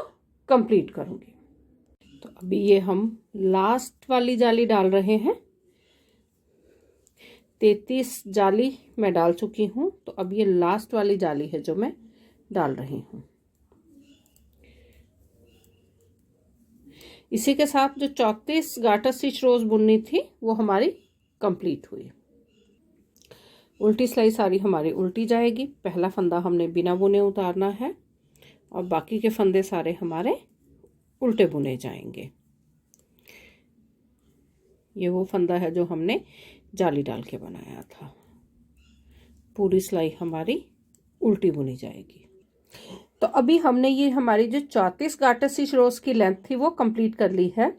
कंप्लीट करूंगी। तो अभी ये हम लास्ट वाली जाली डाल रहे हैं। 33 जाली मैं डाल चुकी हूँ। तो अब ये लास्ट वाली जाली है जो मैं डाल रही हूँ। इसी के साथ जो 34 गार्टर स्टिच रोज बुननी थी वो हमारी कंप्लीट हुई। उल्टी सिलाई सारी हमारी उल्टी जाएगी। पहला फंदा हमने बिना बुने उतारना है और बाकी के फंदे सारे हमारे उल्टे बुने जाएंगे। ये वो फंदा है जो हमने जाली डाल के बनाया था। पूरी सिलाई हमारी उल्टी बुनी जाएगी। तो अभी हमने ये हमारी जो 34 गार्टर स्टिच रोज की लेंथ थी वो कंप्लीट कर ली है।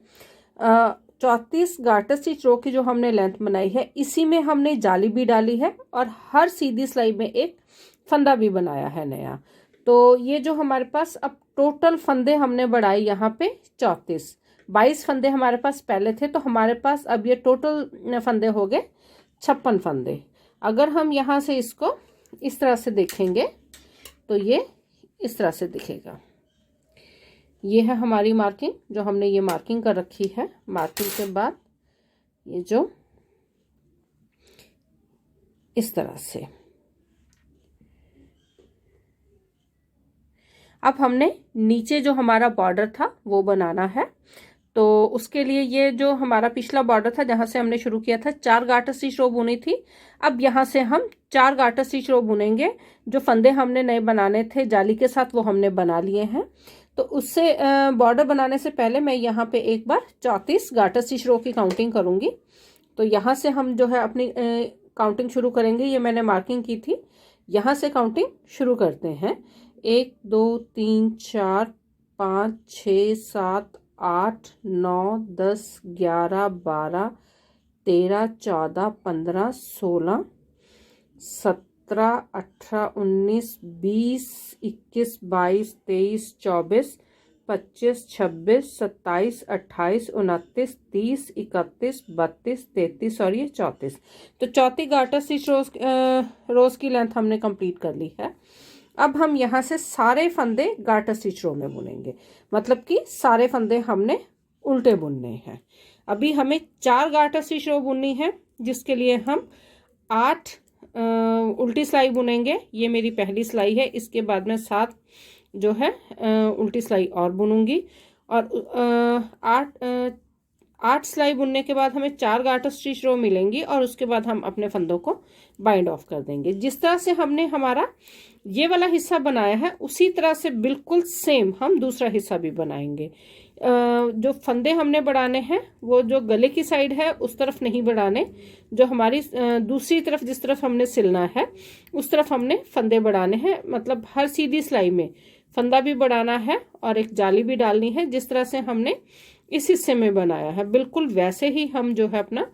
34 गार्टर स्टिच रो की जो हमने लेंथ बनाई है इसी में हमने जाली भी डाली है और हर सीधी सिलाई में एक फंदा भी बनाया है नया। तो ये जो हमारे पास अब टोटल फंदे हमने बढ़ाए यहाँ पे 34, 22 फंदे हमारे पास पहले थे, तो हमारे पास अब ये टोटल फंदे हो गए 56 फंदे। अगर हम यहाँ से इसको इस तरह से देखेंगे तो ये इस तरह से दिखेगा। ये है हमारी मार्किंग, जो हमने ये मार्किंग कर रखी है। मार्किंग के बाद ये जो इस तरह से। अब हमने नीचे जो हमारा बॉर्डर था वो बनाना है। तो उसके लिए ये जो हमारा पिछला बॉर्डर था जहाँ से हमने शुरू किया था 4 गार्टर स्टिच रो बुनी थी, अब यहाँ से हम 4 गार्टर स्टिच रो बुनेंगे। जो फंदे हमने नए बनाने थे जाली के साथ वो हमने बना लिए हैं। तो उससे बॉर्डर बनाने से पहले मैं यहाँ पे एक बार 34 गार्टर स्टिच रो की काउंटिंग करूँगी। तो यहाँ से हम जो है अपनी काउंटिंग शुरू करेंगे। ये मैंने मार्किंग की थी, यहाँ से काउंटिंग शुरू करते हैं। 1 2 3 4 5 6 7 8 9 10 11 12 13 14 15 16 17 18 19 20 21 22 23 24 25 26 27 28 29 30 31 32 33 और ये 34। तो 34 गार्टर स्टिच रोज की लेंथ हमने कंप्लीट कर ली है। अब हम यहाँ से सारे फंदे गार्टर स्टिच रो में बुनेंगे, मतलब कि सारे फंदे हमने उल्टे बुनने हैं। अभी हमें 4 गार्टर स्टिच रो बुननी है, जिसके लिए हम 8 उल्टी सिलाई बुनेंगे। ये मेरी पहली सिलाई है। इसके बाद में 7 जो है उल्टी सिलाई और बुनूंगी और 8 सिलाई बुनने के बाद हमें 4 गार्टर स्टिच रो मिलेंगी और उसके बाद हम अपने फंदों को बाइंड ऑफ कर देंगे। जिस तरह से हमने हमारा ये वाला हिस्सा बनाया है उसी तरह से बिल्कुल सेम हम दूसरा हिस्सा भी बनाएंगे। जो फंदे हमने बढ़ाने हैं वो जो गले की साइड है उस तरफ नहीं बढ़ाने, जो हमारी दूसरी तरफ जिस तरफ हमने सिलना है उस तरफ हमने फंदे बढ़ाने हैं। मतलब हर सीधी सिलाई में फंदा भी बढ़ाना है और एक जाली भी डालनी है। जिस तरह से हमने इस हिस्से में बनाया है बिल्कुल वैसे ही हम जो है अपना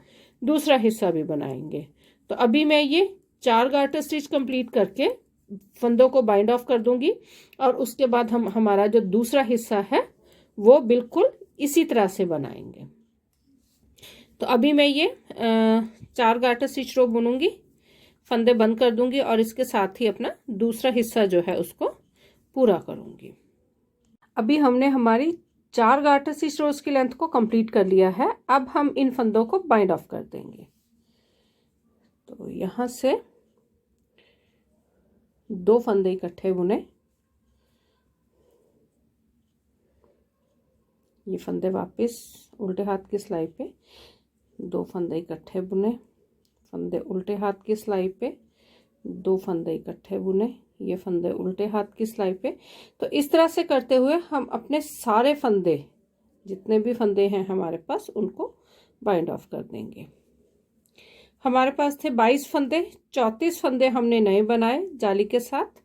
दूसरा हिस्सा भी बनाएंगे। तो अभी मैं ये 4 गार्टर स्टिच कंप्लीट करके फंदों को बाइंड ऑफ कर दूंगी और उसके बाद हम हमारा जो दूसरा हिस्सा है वो बिल्कुल इसी तरह से बनाएंगे। तो अभी मैं ये 4 गार्टर स्टिच रो बुनूंगी, फंदे बंद कर दूंगी और इसके साथ ही अपना दूसरा हिस्सा जो है उसको पूरा करूंगी। अभी हमने हमारी 4 गार्टर स्टिच रोज की लेंथ को कंप्लीट कर लिया है। अब हम इन फंदों को बाइंड ऑफ कर देंगे। तो यहाँ से 2 फंदे इकट्ठे बुने, ये फंदे वापस उल्टे हाथ की सिलाई पे, 2 फंदे इकट्ठे बुने, फंदे उल्टे हाथ की सिलाई पे, 2 फंदे इकट्ठे बुने, ये फंदे उल्टे हाथ की सिलाई पे। तो इस तरह से करते हुए हम अपने सारे फंदे जितने भी फंदे हैं हमारे पास उनको बाइंड ऑफ कर देंगे। हमारे पास थे 22 फंदे, 34 फंदे हमने नए बनाए जाली के साथ।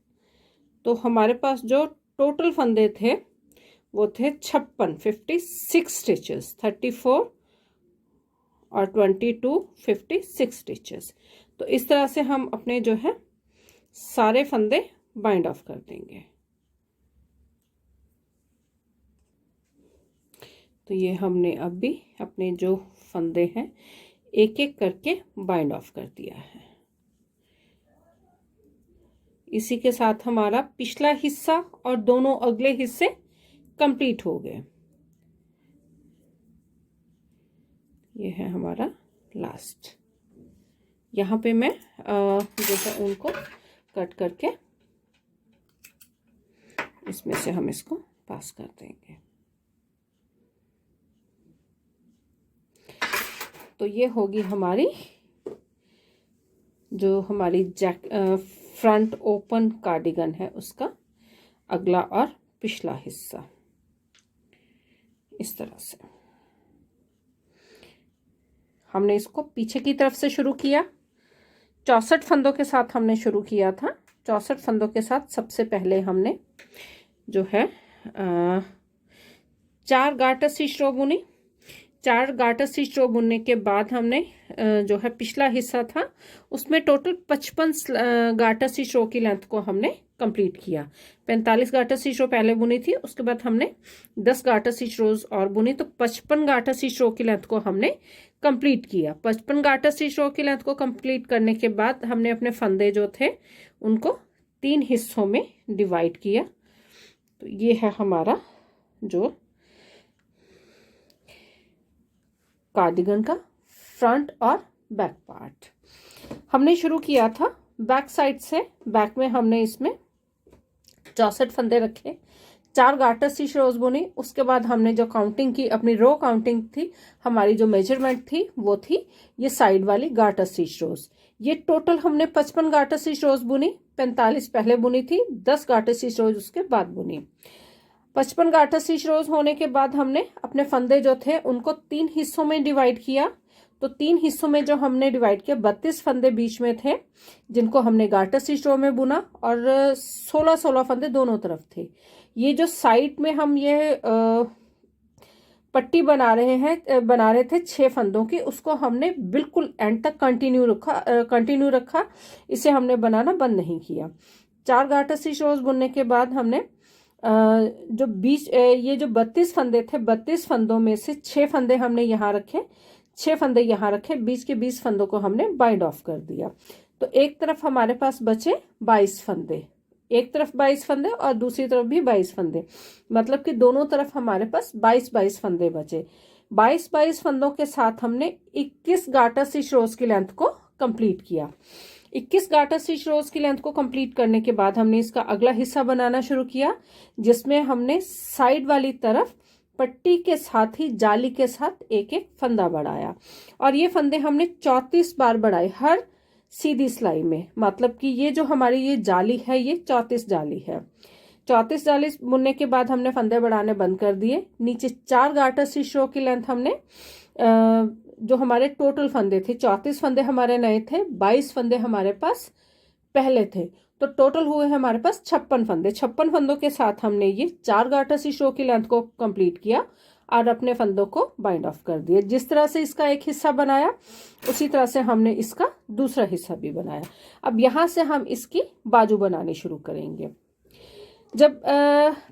तो हमारे पास जो टोटल फंदे थे वो थे 56 स्टिचेस, 34 और 22 56 स्टिचेस। तो इस तरह से हम अपने जो है सारे फंदे बाइंड ऑफ कर देंगे। तो ये हमने अभी अपने जो फंदे हैं एक एक करके बाइंड ऑफ कर दिया है। इसी के साथ हमारा पिछला हिस्सा और दोनों अगले हिस्से कंप्लीट हो गए। ये है हमारा लास्ट। यहाँ पे मैं जो है उनको कट करके इसमें से हम इसको पास कर देंगे। तो ये होगी हमारी जो हमारी फ्रंट ओपन कार्डिगन है उसका अगला और पिछला हिस्सा इस तरह से। हमने इसको पीछे की तरफ से शुरू किया, 64 फंदों के साथ हमने शुरू किया था। 64 फंदों के साथ सबसे पहले हमने जो है 4 गार्टर स्टिच रो बुनी। 4 गार्टर स्टिच रो बुनने के बाद हमने जो है पिछला हिस्सा था उसमें टोटल 55 गार्टर स्टिच रो की लेंथ को हमने कंप्लीट किया। 45 गार्टर स्टिच रो पहले बुनी थी, उसके बाद हमने 10 गार्टर स्टिच रोज और बुनी, तो 55 गार्टर स्टिच रो की लेंथ को हमने कंप्लीट किया। 55 गार्टर स्टिच रो की लेंथ को कंप्लीट करने के बाद हमने अपने फंदे जो थे उनको 3 हिस्सों में डिवाइड किया। तो ये है हमारा जो कार्डिगन का फ्रंट और बैक पार्ट। हमने शुरू किया था बैक साइड से। बैक में हमने इसमें 64 फंदे रखे, 4 गार्टर स्टिच रोज बुनी। उसके बाद हमने जो काउंटिंग की, अपनी रो काउंटिंग थी, हमारी जो मेजरमेंट थी वो थी ये साइड वाली गार्टर स्टिच रोज। ये टोटल हमने 55 गार्टर स्टिच रोज बुनी, 45 पहले बुनी थी, 10 गार्टर स्टिच रोज उसके बाद बुनी। 55 गार्टर स्टिच रोज होने के बाद हमने अपने फंदे जो थे उनको 3 हिस्सों में डिवाइड किया। तो 3 हिस्सों में जो हमने डिवाइड किया, 32 फंदे बीच में थे जिनको हमने गार्टर स्टिच रो में बुना और 16-16 फंदे दोनों तरफ थे। ये जो साइड में हम ये पट्टी बना रहे थे 6 फंदों की, उसको हमने बिल्कुल एंड तक कंटिन्यू रखा। इसे हमने बनाना बंद नहीं किया। 4 गार्टर स्टिच रोज बुनने के बाद हमने जो बीच ये जो 32 फंदे थे, 32 फंदों में से 6 फंदे हमने यहाँ रखे, 6 फंदे यहाँ रखे, बीच के 20 फंदों को हमने बाइंड ऑफ कर दिया। तो एक तरफ हमारे पास बचे 22 फंदे, एक तरफ 22 फंदे और दूसरी तरफ भी 22 फंदे, मतलब कि दोनों तरफ हमारे पास 22 फंदे बचे। 22 फंदों के साथ हमने 21 गार्टर स्टिच रोज की लेंथ को कंप्लीट किया। 21 गार्टर स्टिच रोज की लेंथ को कंप्लीट करने के बाद हमने इसका अगला हिस्सा बनाना शुरू किया, जिसमें हमने साइड वाली तरफ पट्टी के साथ ही जाली के साथ एक एक फंदा बढ़ाया। और ये फंदे हमने 34 बार बढ़ाए हर सीधी सिलाई में, मतलब कि ये जो हमारी ये जाली है ये 34 जाली है। 34 जाली बुनने के बाद हमने फंदे बढ़ाने बंद कर दिए। नीचे 4 गार्टर स्टिच रो की लेंथ हमने जो हमारे टोटल फंदे थे, 34 फंदे हमारे नए थे, 22 फंदे हमारे पास पहले थे, तो टोटल हुए हमारे पास 56 फंदे। 56 फंदों के साथ हमने ये 4 गार्टर स्टिच रो की लेंथ को कंप्लीट किया और अपने फंदों को बाइंड ऑफ कर दिया। जिस तरह से इसका एक हिस्सा बनाया उसी तरह से हमने इसका दूसरा हिस्सा भी बनाया। अब यहाँ से हम इसकी बाजू बनानी शुरू करेंगे। जब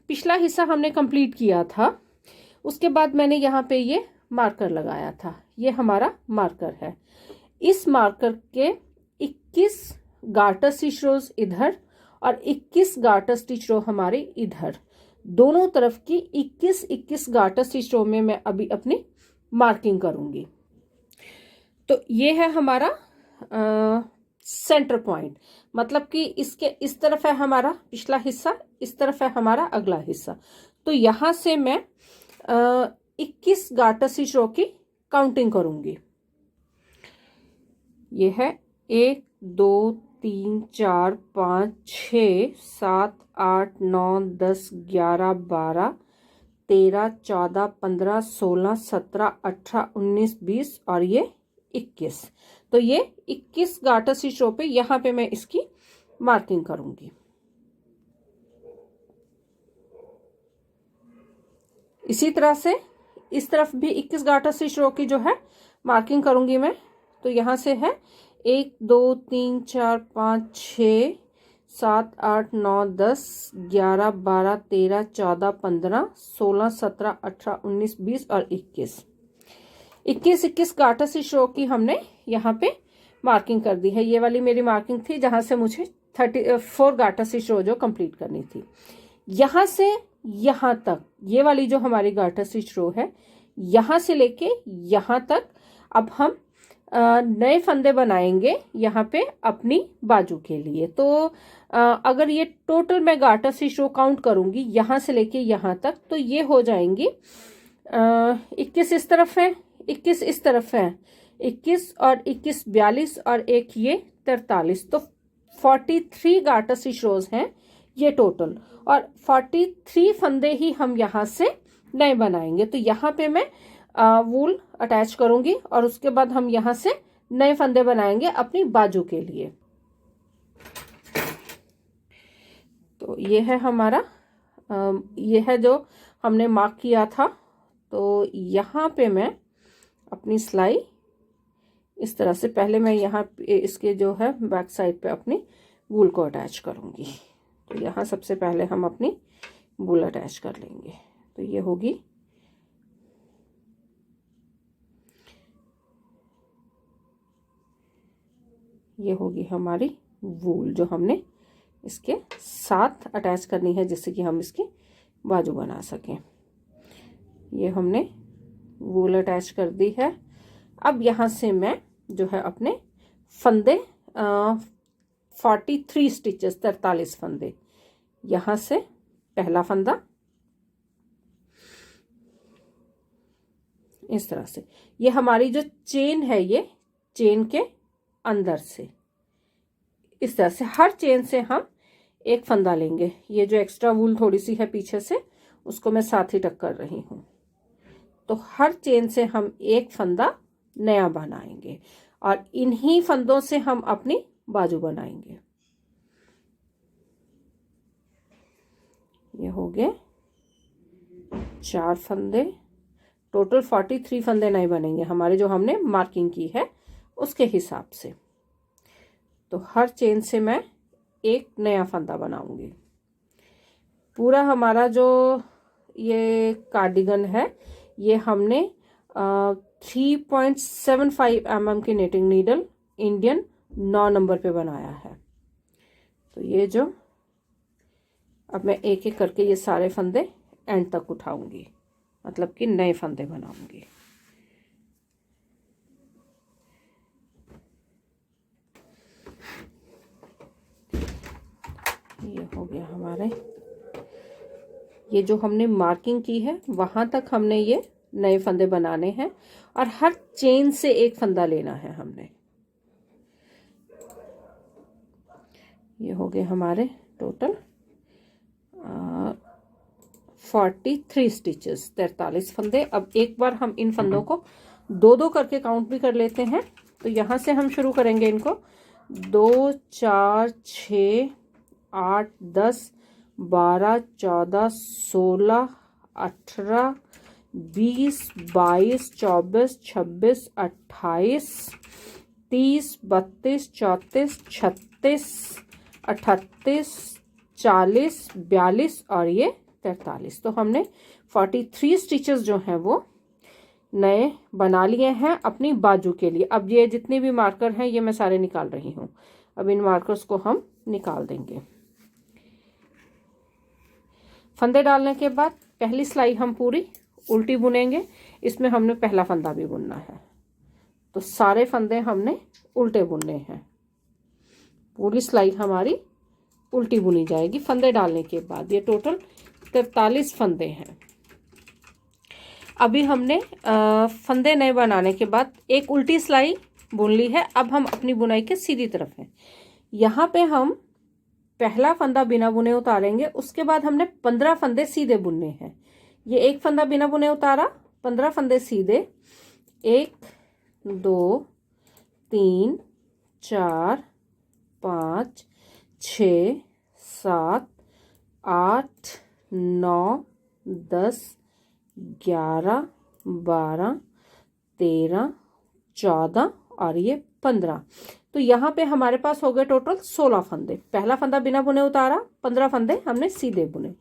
पिछला हिस्सा हमने कंप्लीट किया था उसके बाद मैंने यहाँ पे ये मार्कर लगाया था। ये हमारा मार्कर है। इस मार्कर के 21 गार्टर स्टिच रोज इधर और 21 गार्टर स्टिच रो हमारे इधर, दोनों तरफ की 21 गार्टर स्टिच रो में मैं अभी अपनी मार्किंग करूंगी। तो ये है हमारा सेंटर पॉइंट, मतलब कि इसके इस तरफ है हमारा पिछला हिस्सा, इस तरफ है हमारा अगला हिस्सा। तो यहां से मैं 21 गार्टर स्टिच रो की काउंटिंग करूंगी। ये है 1 2 3 4 5 6 7 8 9 10 11 12 13 14 15 16 17 18 19 20 और ये 21। तो ये 21 गार्टर स्टिच रो पे यहाँ पे मैं इसकी मार्किंग करूंगी। इसी तरह से इस तरफ भी 21 गार्टर स्टिच रो की जो है मार्किंग करूंगी मैं। तो यहाँ से है 1 2 3 4 5 6 7 8 9 10 11 12 13 14 15 16 17 18 19 20 और 21 गार्टर स्टिच रो की हमने यहाँ पे मार्किंग कर दी है। ये वाली मेरी मार्किंग थी जहां से मुझे 34 गार्टर स्टिच रो जो कंप्लीट करनी थी। यहाँ से यहाँ तक ये वाली जो हमारी गार्टर स्टिच रो है, यहाँ से लेके यहाँ तक अब हम नए फंदे बनाएंगे यहाँ पे अपनी बाजू के लिए। तो अगर ये टोटल मैं गार्टर स्टिच रो काउंट करूंगी यहाँ से लेके यहाँ तक, तो ये हो जाएंगी 21 इस तरफ है, 21 इस तरफ है, 21 और 21 42 और एक ये 43, तो 43 गाटर स्टिच रोज हैं ये टोटल, और 43 फंदे ही हम यहाँ से नए बनाएंगे। तो यहाँ पे मैं वूल अटैच करूंगी और उसके बाद हम यहाँ से नए फंदे बनाएंगे अपनी बाजू के लिए। तो ये है हमारा ये है जो हमने मार्क किया था। तो यहाँ पे मैं अपनी सिलाई इस तरह से, पहले मैं यहाँ इसके जो है बैक साइड पे अपनी वूल को अटैच करूँगी। तो यहाँ सबसे पहले हम अपनी वूल अटैच कर लेंगे। तो ये होगी हमारी वूल जो हमने इसके साथ अटैच करनी है, जिससे कि हम इसकी बाजू बना सकें। ये हमने वूल अटैच कर दी है। अब यहाँ से मैं जो है अपने फंदे 43 स्टिचेस 43 फंदे, यहाँ से पहला फंदा इस तरह से, ये हमारी जो चेन है ये चेन के अंदर से इस तरह से हर चेन से हम एक फंदा लेंगे। ये जो एक्स्ट्रा वूल थोड़ी सी है पीछे से, उसको मैं साथ ही टक कर रही हूँ। तो हर चेन से हम एक फंदा नया बनाएंगे और इन्हीं फंदों से हम अपनी बाजू बनाएंगे। ये हो गए 4 फंदे, टोटल 43 फंदे नए बनेंगे हमारे, जो हमने मार्किंग की है उसके हिसाब से। तो हर चेन से मैं एक नया फंदा बनाऊंगी। पूरा हमारा जो ये कार्डिगन है ये हमने 3.75 mm की नेटिंग नीडल इंडियन 9 नंबर पे बनाया है। तो ये जो अब मैं एक एक करके ये सारे फंदे एंड तक उठाऊंगी, मतलब कि नए फंदे बनाऊंगी। ये हो गया हमारे, ये जो हमने मार्किंग की है वहां तक हमने ये नए फंदे बनाने हैं और हर चेन से एक फंदा लेना है हमने। ये हो गए हमारे टोटल 43 स्टिचेस 43 फंदे। अब एक बार हम इन फंदों को 2-2 करके काउंट भी कर लेते हैं। तो यहाँ से हम शुरू करेंगे इनको 2 4 6 8 10 12 14 16 18 20 22 24 26 28 30 32 34 36 38 40 42 और ये 43। तो हमने 43 स्टिचेस जो हैं वो नए बना लिए हैं अपनी बाजू के लिए। अब ये जितने भी मार्कर हैं ये मैं सारे निकाल रही हूँ। अब इन मार्कर्स को हम निकाल देंगे। फंदे डालने के बाद पहली सिलाई हम पूरी उल्टी बुनेंगे। इसमें हमने पहला फंदा भी बुनना है, तो सारे फंदे हमने उल्टे बुनने हैं। पूरी सिलाई हमारी उल्टी बुनी जाएगी फंदे डालने के बाद। ये टोटल 43 फंदे हैं। अभी हमने फंदे नए बनाने के बाद एक उल्टी सिलाई बुन ली है। अब हम अपनी बुनाई के सीधी तरफ हैं। यहाँ पे हम पहला फंदा बिना बुने उतारेंगे, उसके बाद हमने 15 फंदे सीधे बुनने हैं। ये एक फंदा बिना बुने उतारा, 15 फंदे सीधे, 1 2 3 4 5 6 7 8 9 10 11 12 13 14 और ये 15। तो यहाँ पे हमारे पास हो गए टोटल 16 फंदे। पहला फंदा बिना बुने उतारा, 15 फंदे हमने सीधे बुने।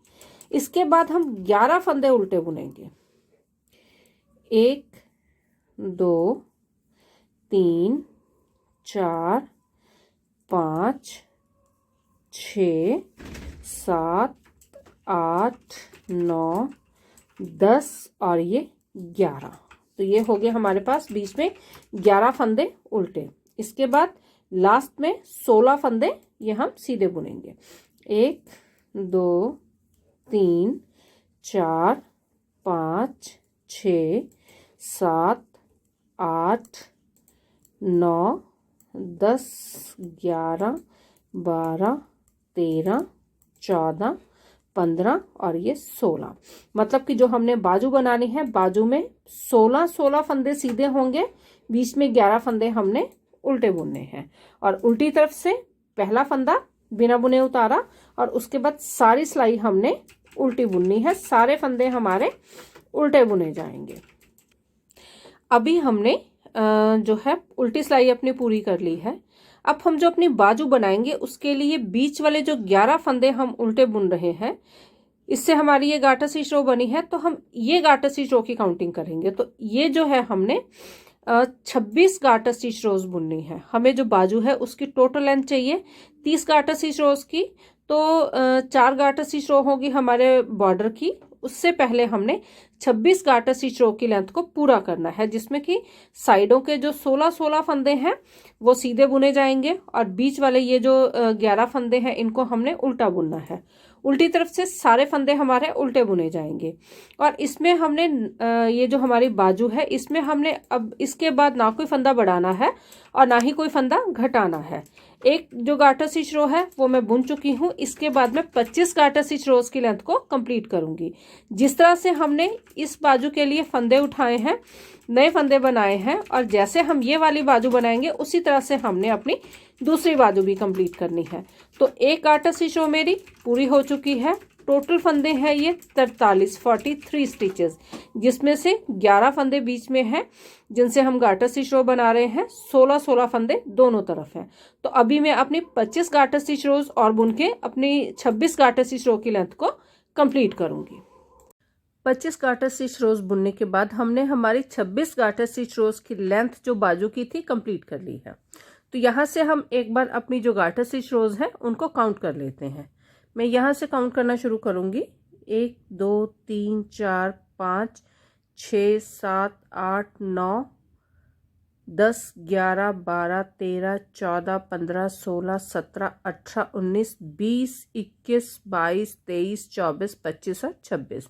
इसके बाद हम 11 फंदे उल्टे बुनेंगे। 1 2 3 4 5 6 7 8 9 10 और ये 11। तो ये हो गए हमारे पास बीच में 11 फंदे उल्टे। इसके बाद लास्ट में 16 फंदे ये हम सीधे बुनेंगे। 1 2 3 4 5 6 7 8 9, 10, 11, 12, 13, 14, 15 और ये 16। मतलब कि जो हमने बाजू बनानी है, बाजू में 16 फंदे सीधे होंगे, बीच में 11 फंदे हमने उल्टे बुनने हैं। और उल्टी तरफ से पहला फंदा बिना बुने उतारा और उसके बाद सारी सिलाई हमने उल्टी बुननी है। सारे फंदे हमारे उल्टे बुने जाएंगे। अभी हमने जो है उल्टी सिलाई अपनी पूरी कर ली है। अब हम जो अपनी बाजू बनाएंगे उसके लिए बीच वाले जो 11 फंदे हम उल्टे बुन रहे हैं, इससे हमारी ये गार्टर स्टिच रो बनी है, तो हम ये गार्टर स्टिच रो की काउंटिंग करेंगे। तो ये जो है हमने 26 गार्टर स्टिच रोज बुननी है। हमें जो बाजू है उसकी टोटल लेंथ चाहिए 30 गार्टर स्टिच रोज की। तो 4 गार्टर स्टिच रो होगी हमारे बॉर्डर की। उससे पहले हमने 26 गार्टर स्टिच रो की लेंथ को पूरा करना है, जिसमें कि साइडों के जो 16 फंदे हैं वो सीधे बुने जाएंगे और बीच वाले ये जो 11 फंदे हैं इनको हमने उल्टा बुनना है। उल्टी तरफ से सारे फंदे हमारे उल्टे बुने जाएंगे। और इसमें हमने ये जो हमारी बाजू है इसमें हमने अब इसके बाद ना कोई फंदा बढ़ाना है और ना ही कोई फंदा घटाना है। एक जो गार्टर स्टिच रो है वो मैं बुन चुकी हूँ। इसके बाद मैं 25 गार्टर स्टिच रोज की लेंथ को कंप्लीट करूंगी। जिस तरह से हमने इस बाजू के लिए फंदे उठाए हैं, नए फंदे बनाए हैं, और जैसे हम ये वाली बाजू बनाएंगे उसी तरह से हमने अपनी दूसरी बाजू भी कंप्लीट करनी है। तो एक गार्टर स्टिच रो मेरी पूरी हो चुकी है। टोटल फंदे हैं ये 43 स्टिचेस, जिसमें से 11 फंदे बीच में हैं जिनसे हम गार्टर स्टिच रो बना रहे हैं। 16 फंदे दोनों तरफ हैं। तो अभी मैं अपनी 25 गार्टर स्टिच रोज और बुन के अपनी 26 गार्टर स्टिच रो की लेंथ को कंप्लीट करूंगी। 25 गार्टर स्टिच रोज बुनने के बाद हमने हमारी 26 गार्टर स्टिच रोज की लेंथ जो बाजू की थी कंप्लीट कर ली है। तो यहाँ से हम एक बार अपनी जो गार्टर स्टिच रोज है उनको काउंट कर लेते हैं। मैं यहाँ से काउंट करना शुरू करूँगी। 1, 2, 3, 4, 5, 6, 7, 8, 9, 10, 11, 12, 13, 14, 15, 16, 17, 18, 19, 20, 21, 22, 23, 24, 25 और 26।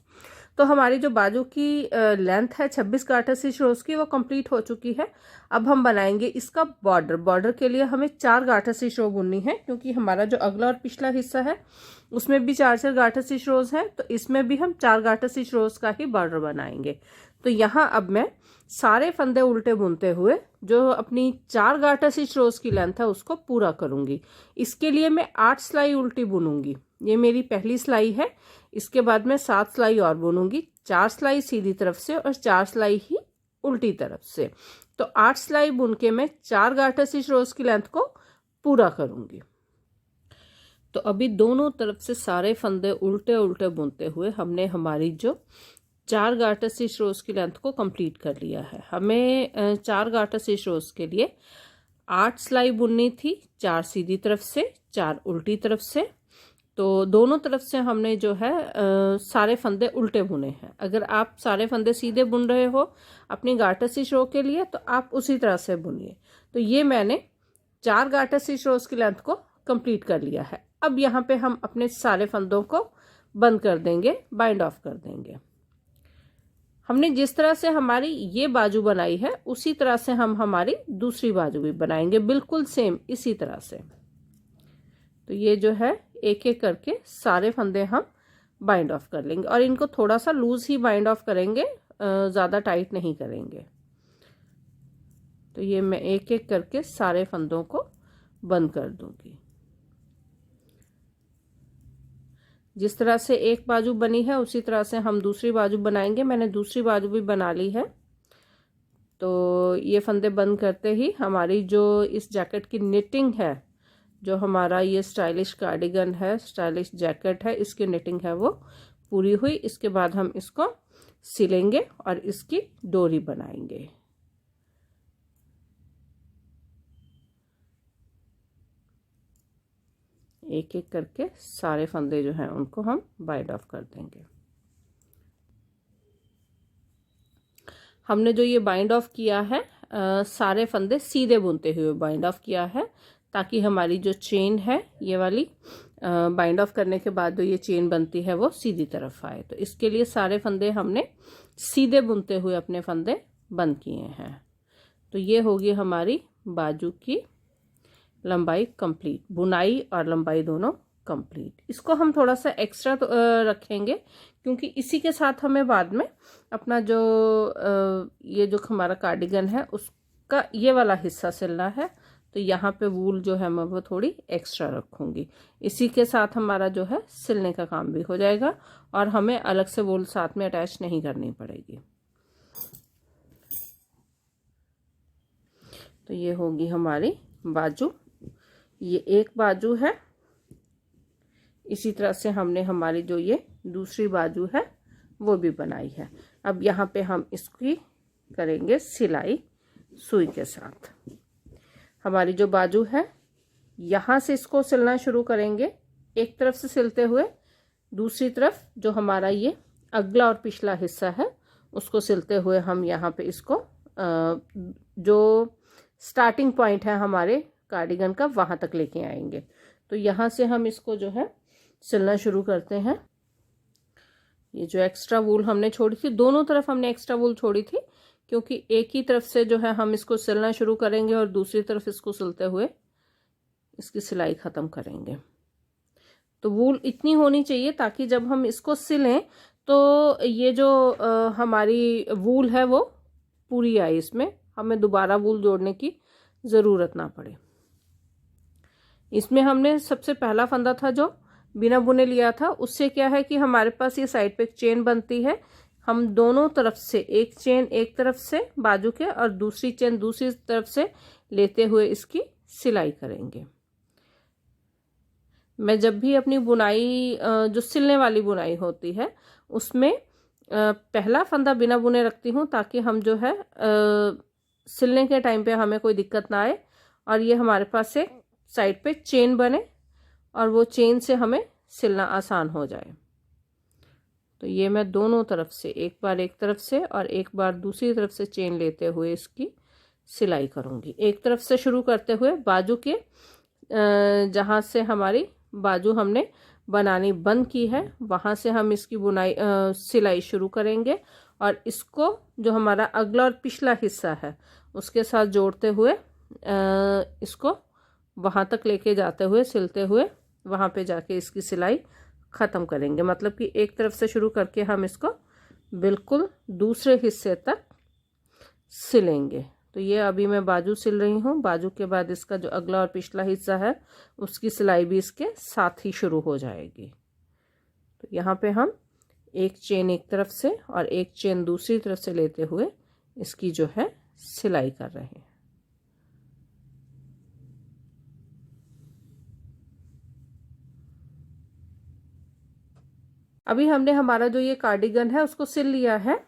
तो हमारी जो बाजू की लेंथ है 26 गार्टर स्टिच रोज की वो कंप्लीट हो चुकी है। अब हम बनाएंगे इसका बॉर्डर। बॉर्डर के लिए हमें 4 गार्टर स्टिच रो बुननी है, क्योंकि हमारा जो अगला और पिछला हिस्सा है उसमें भी 4 गार्टर स्टिच रोज है। तो इसमें भी हम 4 गार्टर स्टिच रोज का ही बॉर्डर बनाएंगे। तो यहाँ अब मैं सारे फंदे उल्टे बुनते हुए जो अपनी 4 गार्टर स्टिच रोज की लेंथ है उसको पूरा करूंगी। इसके लिए मैं 8 सिलाई उल्टी बुनूंगी। ये मेरी पहली सिलाई है। इसके बाद मैं 7 सिलाई और बुनूंगी, 4 सिलाई सीधी तरफ से और 4 सिलाई ही उल्टी तरफ से। तो 8 सिलाई बुन के मैं 4 गार्टर स्टिच रोज की लेंथ को पूरा करूंगी। तो अभी दोनों तरफ से सारे फंदे उल्टे उल्टे बुनते हुए हमने हमारी जो 4 गार्टर स्टिच रोज की लेंथ को कंप्लीट कर लिया है। हमें 4 गार्टर स्टिच रोज के लिए 8 सिलाई बुननी थी, 4 सीधी तरफ से, 4 उल्टी तरफ से। तो दोनों तरफ से हमने जो है सारे फंदे उल्टे बुने हैं। अगर आप सारे फंदे सीधे बुन रहे हो अपनी गार्टर स्टिच रो के लिए तो आप उसी तरह से बुनिए। तो ये मैंने 4 गार्टर स्टिच रोज की लेंथ को कंप्लीट कर लिया है। अब यहाँ पे हम अपने सारे फंदों को बंद कर देंगे, बाइंड ऑफ कर देंगे। हमने जिस तरह से हमारी ये बाजू बनाई है उसी तरह से हम हमारी दूसरी बाजू भी बनाएंगे, बिल्कुल सेम इसी तरह से। तो ये जो है एक एक करके सारे फंदे हम बाइंड ऑफ कर लेंगे और इनको थोड़ा सा लूज ही बाइंड ऑफ करेंगे, ज़्यादा टाइट नहीं करेंगे। तो ये मैं एक एक करके सारे फंदों को बंद कर दूंगी। जिस तरह से एक बाजू बनी है उसी तरह से हम दूसरी बाजू बनाएंगे। मैंने दूसरी बाजू भी बना ली है। तो ये फंदे बंद करते ही हमारी जो इस जैकेट की निटिंग है, जो हमारा ये स्टाइलिश कार्डिगन है, स्टाइलिश जैकेट है, इसकी निटिंग है वो पूरी हुई। इसके बाद हम इसको सिलेंगे और इसकी डोरी बनाएंगे। एक एक करके सारे फंदे जो हैं उनको हम बाइंड ऑफ कर देंगे। हमने जो ये बाइंड ऑफ किया है सारे फंदे सीधे बुनते हुए बाइंड ऑफ किया है, ताकि हमारी जो चेन है ये वाली बाइंड ऑफ करने के बाद जो ये चेन बनती है वो सीधी तरफ आए। तो इसके लिए सारे फंदे हमने सीधे बुनते हुए अपने फंदे बंद किए हैं। तो ये होगी हमारी बाजू की लंबाई कंप्लीट, बुनाई और लंबाई दोनों कंप्लीट। इसको हम थोड़ा सा एक्स्ट्रा रखेंगे क्योंकि इसी के साथ हमें बाद में अपना जो ये जो हमारा कार्डिगन है उसका ये वाला हिस्सा सिलना है। तो यहाँ पे वूल जो है मैं वो थोड़ी एक्स्ट्रा रखूँगी। इसी के साथ हमारा जो है सिलने का काम भी हो जाएगा और हमें अलग से वूल साथ में अटैच नहीं करनी पड़ेगी। तो ये होगी हमारी बाजू, ये एक बाजू है। इसी तरह से हमने हमारी जो ये दूसरी बाजू है वो भी बनाई है। अब यहाँ पे हम इसकी करेंगे सिलाई सुई के साथ। हमारी जो बाजू है यहाँ से इसको सिलना शुरू करेंगे, एक तरफ से सिलते हुए दूसरी तरफ जो हमारा ये अगला और पिछला हिस्सा है उसको सिलते हुए हम यहाँ पे इसको जो स्टार्टिंग पॉइंट है हमारे कार्डिगन का वहाँ तक लेके आएंगे। तो यहाँ से हम इसको जो है सिलना शुरू करते हैं। ये जो एक्स्ट्रा वूल हमने छोड़ी थी, दोनों तरफ हमने एक्स्ट्रा वूल छोड़ी थी क्योंकि एक ही तरफ से जो है हम इसको सिलना शुरू करेंगे और दूसरी तरफ इसको सिलते हुए इसकी सिलाई ख़त्म करेंगे। तो वूल इतनी होनी चाहिए ताकि जब हम इसको सिलें तो ये जो हमारी वूल है वो पूरी आए, इसमें हमें दोबारा वूल जोड़ने की ज़रूरत ना पड़े। इसमें हमने सबसे पहला फंदा था जो बिना बुने लिया था, उससे क्या है कि हमारे पास ये साइड पे एक चेन बनती है। हम दोनों तरफ से एक चेन एक तरफ से बाजू के और दूसरी चेन दूसरी तरफ से लेते हुए इसकी सिलाई करेंगे। मैं जब भी अपनी बुनाई जो सिलने वाली बुनाई होती है उसमें पहला फंदा बिना बुने रखती हूँ ताकि हम जो है सिलने के टाइम पे हमें कोई दिक्कत ना आए और ये हमारे पास एक साइड पे चेन बने और वो चेन से हमें सिलना आसान हो जाए। तो ये मैं दोनों तरफ से एक बार एक तरफ से और एक बार दूसरी तरफ से चेन लेते हुए इसकी सिलाई करूँगी। एक तरफ से शुरू करते हुए बाजू के जहाँ से हमारी बाजू हमने बनानी बंद की है वहाँ से हम इसकी बुनाई सिलाई शुरू करेंगे और इसको जो हमारा अगला और पिछला हिस्सा है उसके साथ जोड़ते हुए इसको वहाँ तक लेके जाते हुए सिलते हुए वहाँ पे जाके इसकी सिलाई ख़त्म करेंगे। मतलब कि एक तरफ से शुरू करके हम इसको बिल्कुल दूसरे हिस्से तक सिलेंगे। तो ये अभी मैं बाजू सिल रही हूँ, बाजू के बाद इसका जो अगला और पिछला हिस्सा है उसकी सिलाई भी इसके साथ ही शुरू हो जाएगी। तो यहाँ पे हम एक चेन एक तरफ से और एक चेन दूसरी तरफ से लेते हुए इसकी जो है सिलाई कर रहे हैं। अभी हमने हमारा जो ये कार्डिगन है उसको सिल लिया है।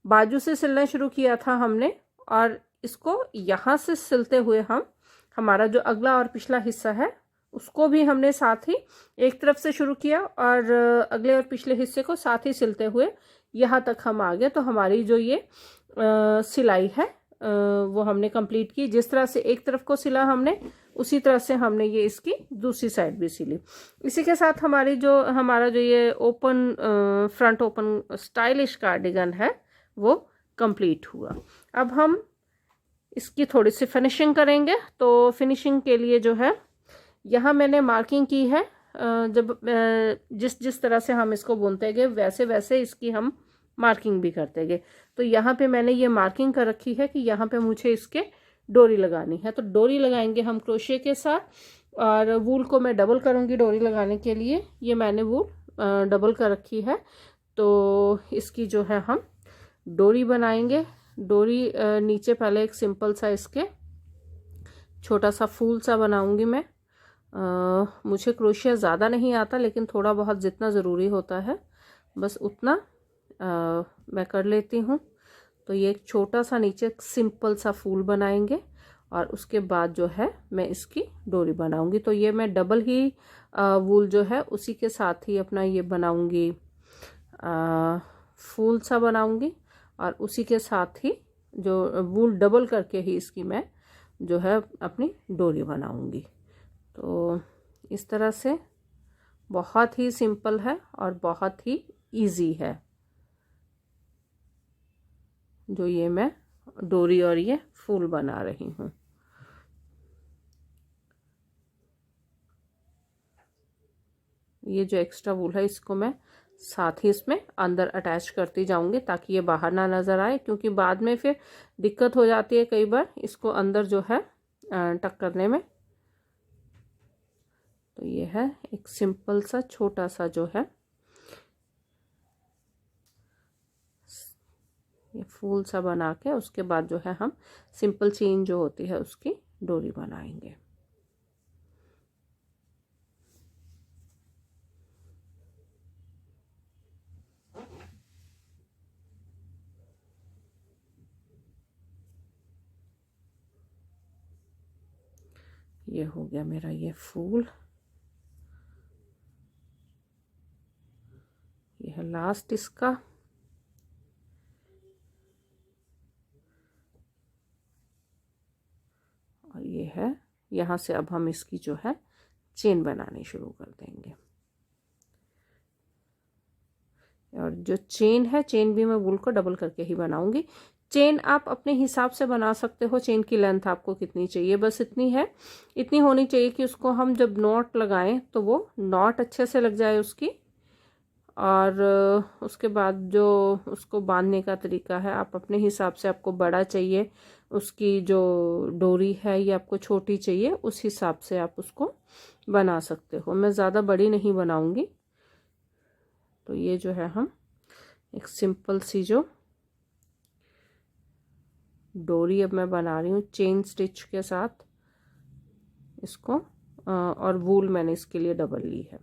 बाजू से सिलना शुरू किया था हमने और इसको यहाँ से सिलते हुए हम हमारा जो अगला और पिछला हिस्सा है उसको भी हमने साथ ही एक तरफ से शुरू किया और अगले और पिछले हिस्से को साथ ही सिलते हुए यहाँ तक हम आ गए। तो हमारी जो ये सिलाई है वो हमने कंप्लीट की। जिस तरह से एक तरफ को सिला हमने उसी तरह से हमने ये इसकी दूसरी साइड भी सिली। इसी के साथ हमारा जो ये open front open stylish cardigan है वो कंप्लीट हुआ। अब हम इसकी थोड़ी सी फिनिशिंग करेंगे। तो फिनिशिंग के लिए जो है यहाँ मैंने मार्किंग की है। जब जिस तरह से हम इसको बुनते गए वैसे वैसे इसकी हम मार्किंग भी करते गए। तो यहाँ पे मैंने ये मार्किंग कर रखी है कि यहाँ पे मुझे इसके डोरी लगानी है। तो डोरी लगाएंगे हम क्रोशे के साथ और वूल को मैं डबल करूँगी डोरी लगाने के लिए। ये मैंने वूल डबल कर रखी है। तो इसकी जो है हम डोरी बनाएंगे। डोरी नीचे पहले एक सिंपल सा इसके छोटा सा फूल सा बनाऊंगी मैं। मुझे क्रोशिया ज़्यादा नहीं आता लेकिन थोड़ा बहुत जितना ज़रूरी होता है बस उतना मैं कर लेती हूँ। तो ये एक छोटा सा नीचे सिंपल सा फूल बनाएंगे और उसके बाद जो है मैं इसकी डोरी बनाऊंगी। तो ये मैं डबल ही वूल जो है उसी के साथ ही अपना ये बनाऊंगी, फूल सा बनाऊंगी और उसी के साथ ही जो वूल डबल करके ही इसकी मैं जो है अपनी डोरी बनाऊंगी। तो इस तरह से बहुत ही सिंपल है और बहुत ही इजी है जो ये मैं डोरी और ये फूल बना रही हूँ। ये जो एक्स्ट्रा वूल है इसको मैं साथ ही इसमें अंदर अटैच करती जाऊंगी ताकि ये बाहर ना नज़र आए, क्योंकि बाद में फिर दिक्कत हो जाती है कई बार इसको अंदर जो है टक करने में। तो ये है एक सिंपल सा छोटा सा जो है ये फूल सा बना के उसके बाद जो है हम सिंपल चेन जो होती है उसकी डोरी बनाएंगे। ये हो गया मेरा ये फूल, ये है लास्ट इसका। और ये है, यहाँ से अब हम इसकी जो है चेन बनानी शुरू कर देंगे। और जो चेन है, चेन भी मैं वूल को डबल करके ही बनाऊंगी। चेन आप अपने हिसाब से बना सकते हो, चेन की लेंथ आपको कितनी चाहिए, बस इतनी है, इतनी होनी चाहिए कि उसको हम जब नॉट लगाएं तो वो नॉट अच्छे से लग जाए उसकी। और उसके बाद जो उसको बांधने का तरीका है आप अपने हिसाब से, आपको बड़ा चाहिए उसकी जो डोरी है ये आपको छोटी चाहिए, उस हिसाब से आप उसको बना सकते हो। मैं ज़्यादा बड़ी नहीं बनाऊंगी। तो ये जो है हम एक सिंपल सी जो डोरी अब मैं बना रही हूँ चेन स्टिच के साथ इसको, और वूल मैंने इसके लिए डबल ली है।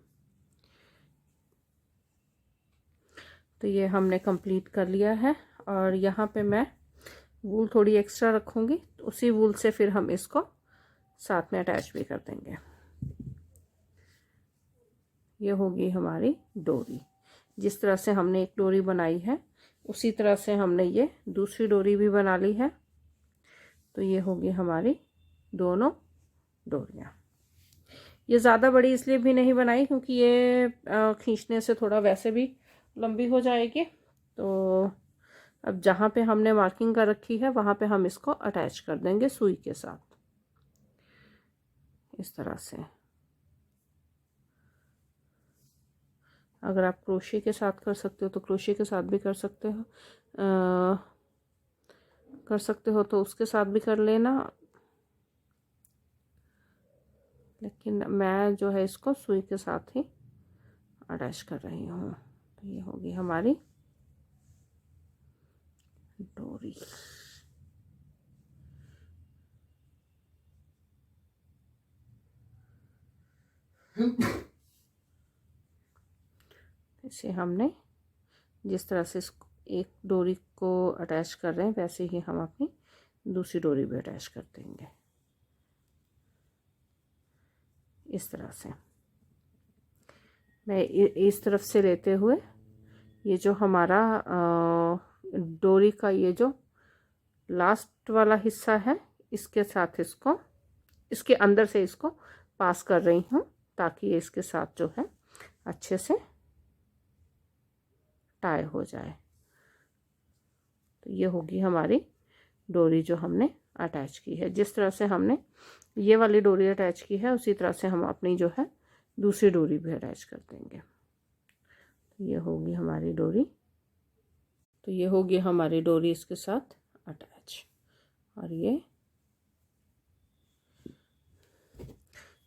तो ये हमने कंप्लीट कर लिया है। और यहाँ पे मैं वूल थोड़ी एक्स्ट्रा रखूँगी, तो उसी वूल से फिर हम इसको साथ में अटैच भी कर देंगे। ये होगी हमारी डोरी। जिस तरह से हमने एक डोरी बनाई है उसी तरह से हमने ये दूसरी डोरी भी बना ली है। तो ये होगी हमारी दोनों डोरियाँ। ये ज़्यादा बड़ी इसलिए भी नहीं बनाई क्योंकि ये खींचने से थोड़ा वैसे भी लंबी हो जाएगी। तो अब जहाँ पे हमने मार्किंग कर रखी है वहाँ पे हम इसको अटैच कर देंगे सुई के साथ, इस तरह से। अगर आप क्रोशे के साथ कर सकते हो तो क्रोशे के साथ भी कर सकते हो, तो उसके साथ भी कर लेना, लेकिन मैं जो है इसको सुई के साथ ही अटैच कर रही हूँ। तो ये होगी हमारी डोरी। इसे हमने जिस तरह से एक डोरी को अटैच कर रहे हैं वैसे ही हम अपनी दूसरी डोरी भी अटैच कर देंगे, इस तरह से। मैं इस तरफ से लेते हुए ये जो हमारा डोरी का ये जो लास्ट वाला हिस्सा है इसके साथ इसको, इसके अंदर से इसको पास कर रही हूँ ताकि ये इसके साथ जो है अच्छे से टाई हो जाए। तो ये होगी हमारी डोरी जो हमने अटैच की है। जिस तरह से हमने ये वाली डोरी अटैच की है उसी तरह से हम अपनी जो है दूसरी डोरी भी अटैच कर देंगे। तो ये होगी हमारी डोरी। तो ये होगी हमारी डोरी इसके साथ अटैच। और ये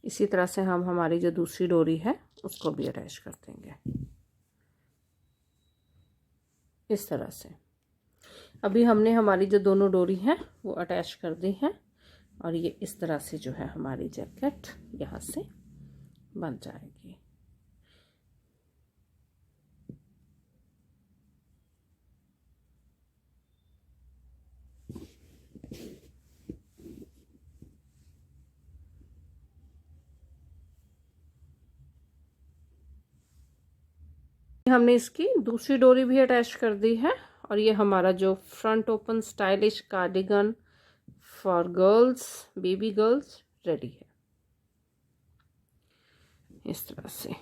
इसी तरह से हम हमारी जो दूसरी डोरी है उसको भी अटैच कर देंगे, इस तरह से। अभी हमने हमारी जो दोनों डोरी हैं वो अटैच कर दी हैं। और ये इस तरह से जो है हमारी जैकेट यहाँ से बन जाएगी। हमने इसकी दूसरी डोरी भी अटैच कर दी है। और ये हमारा जो front open stylish cardigan for girls, baby girls ready है, इस तरह से।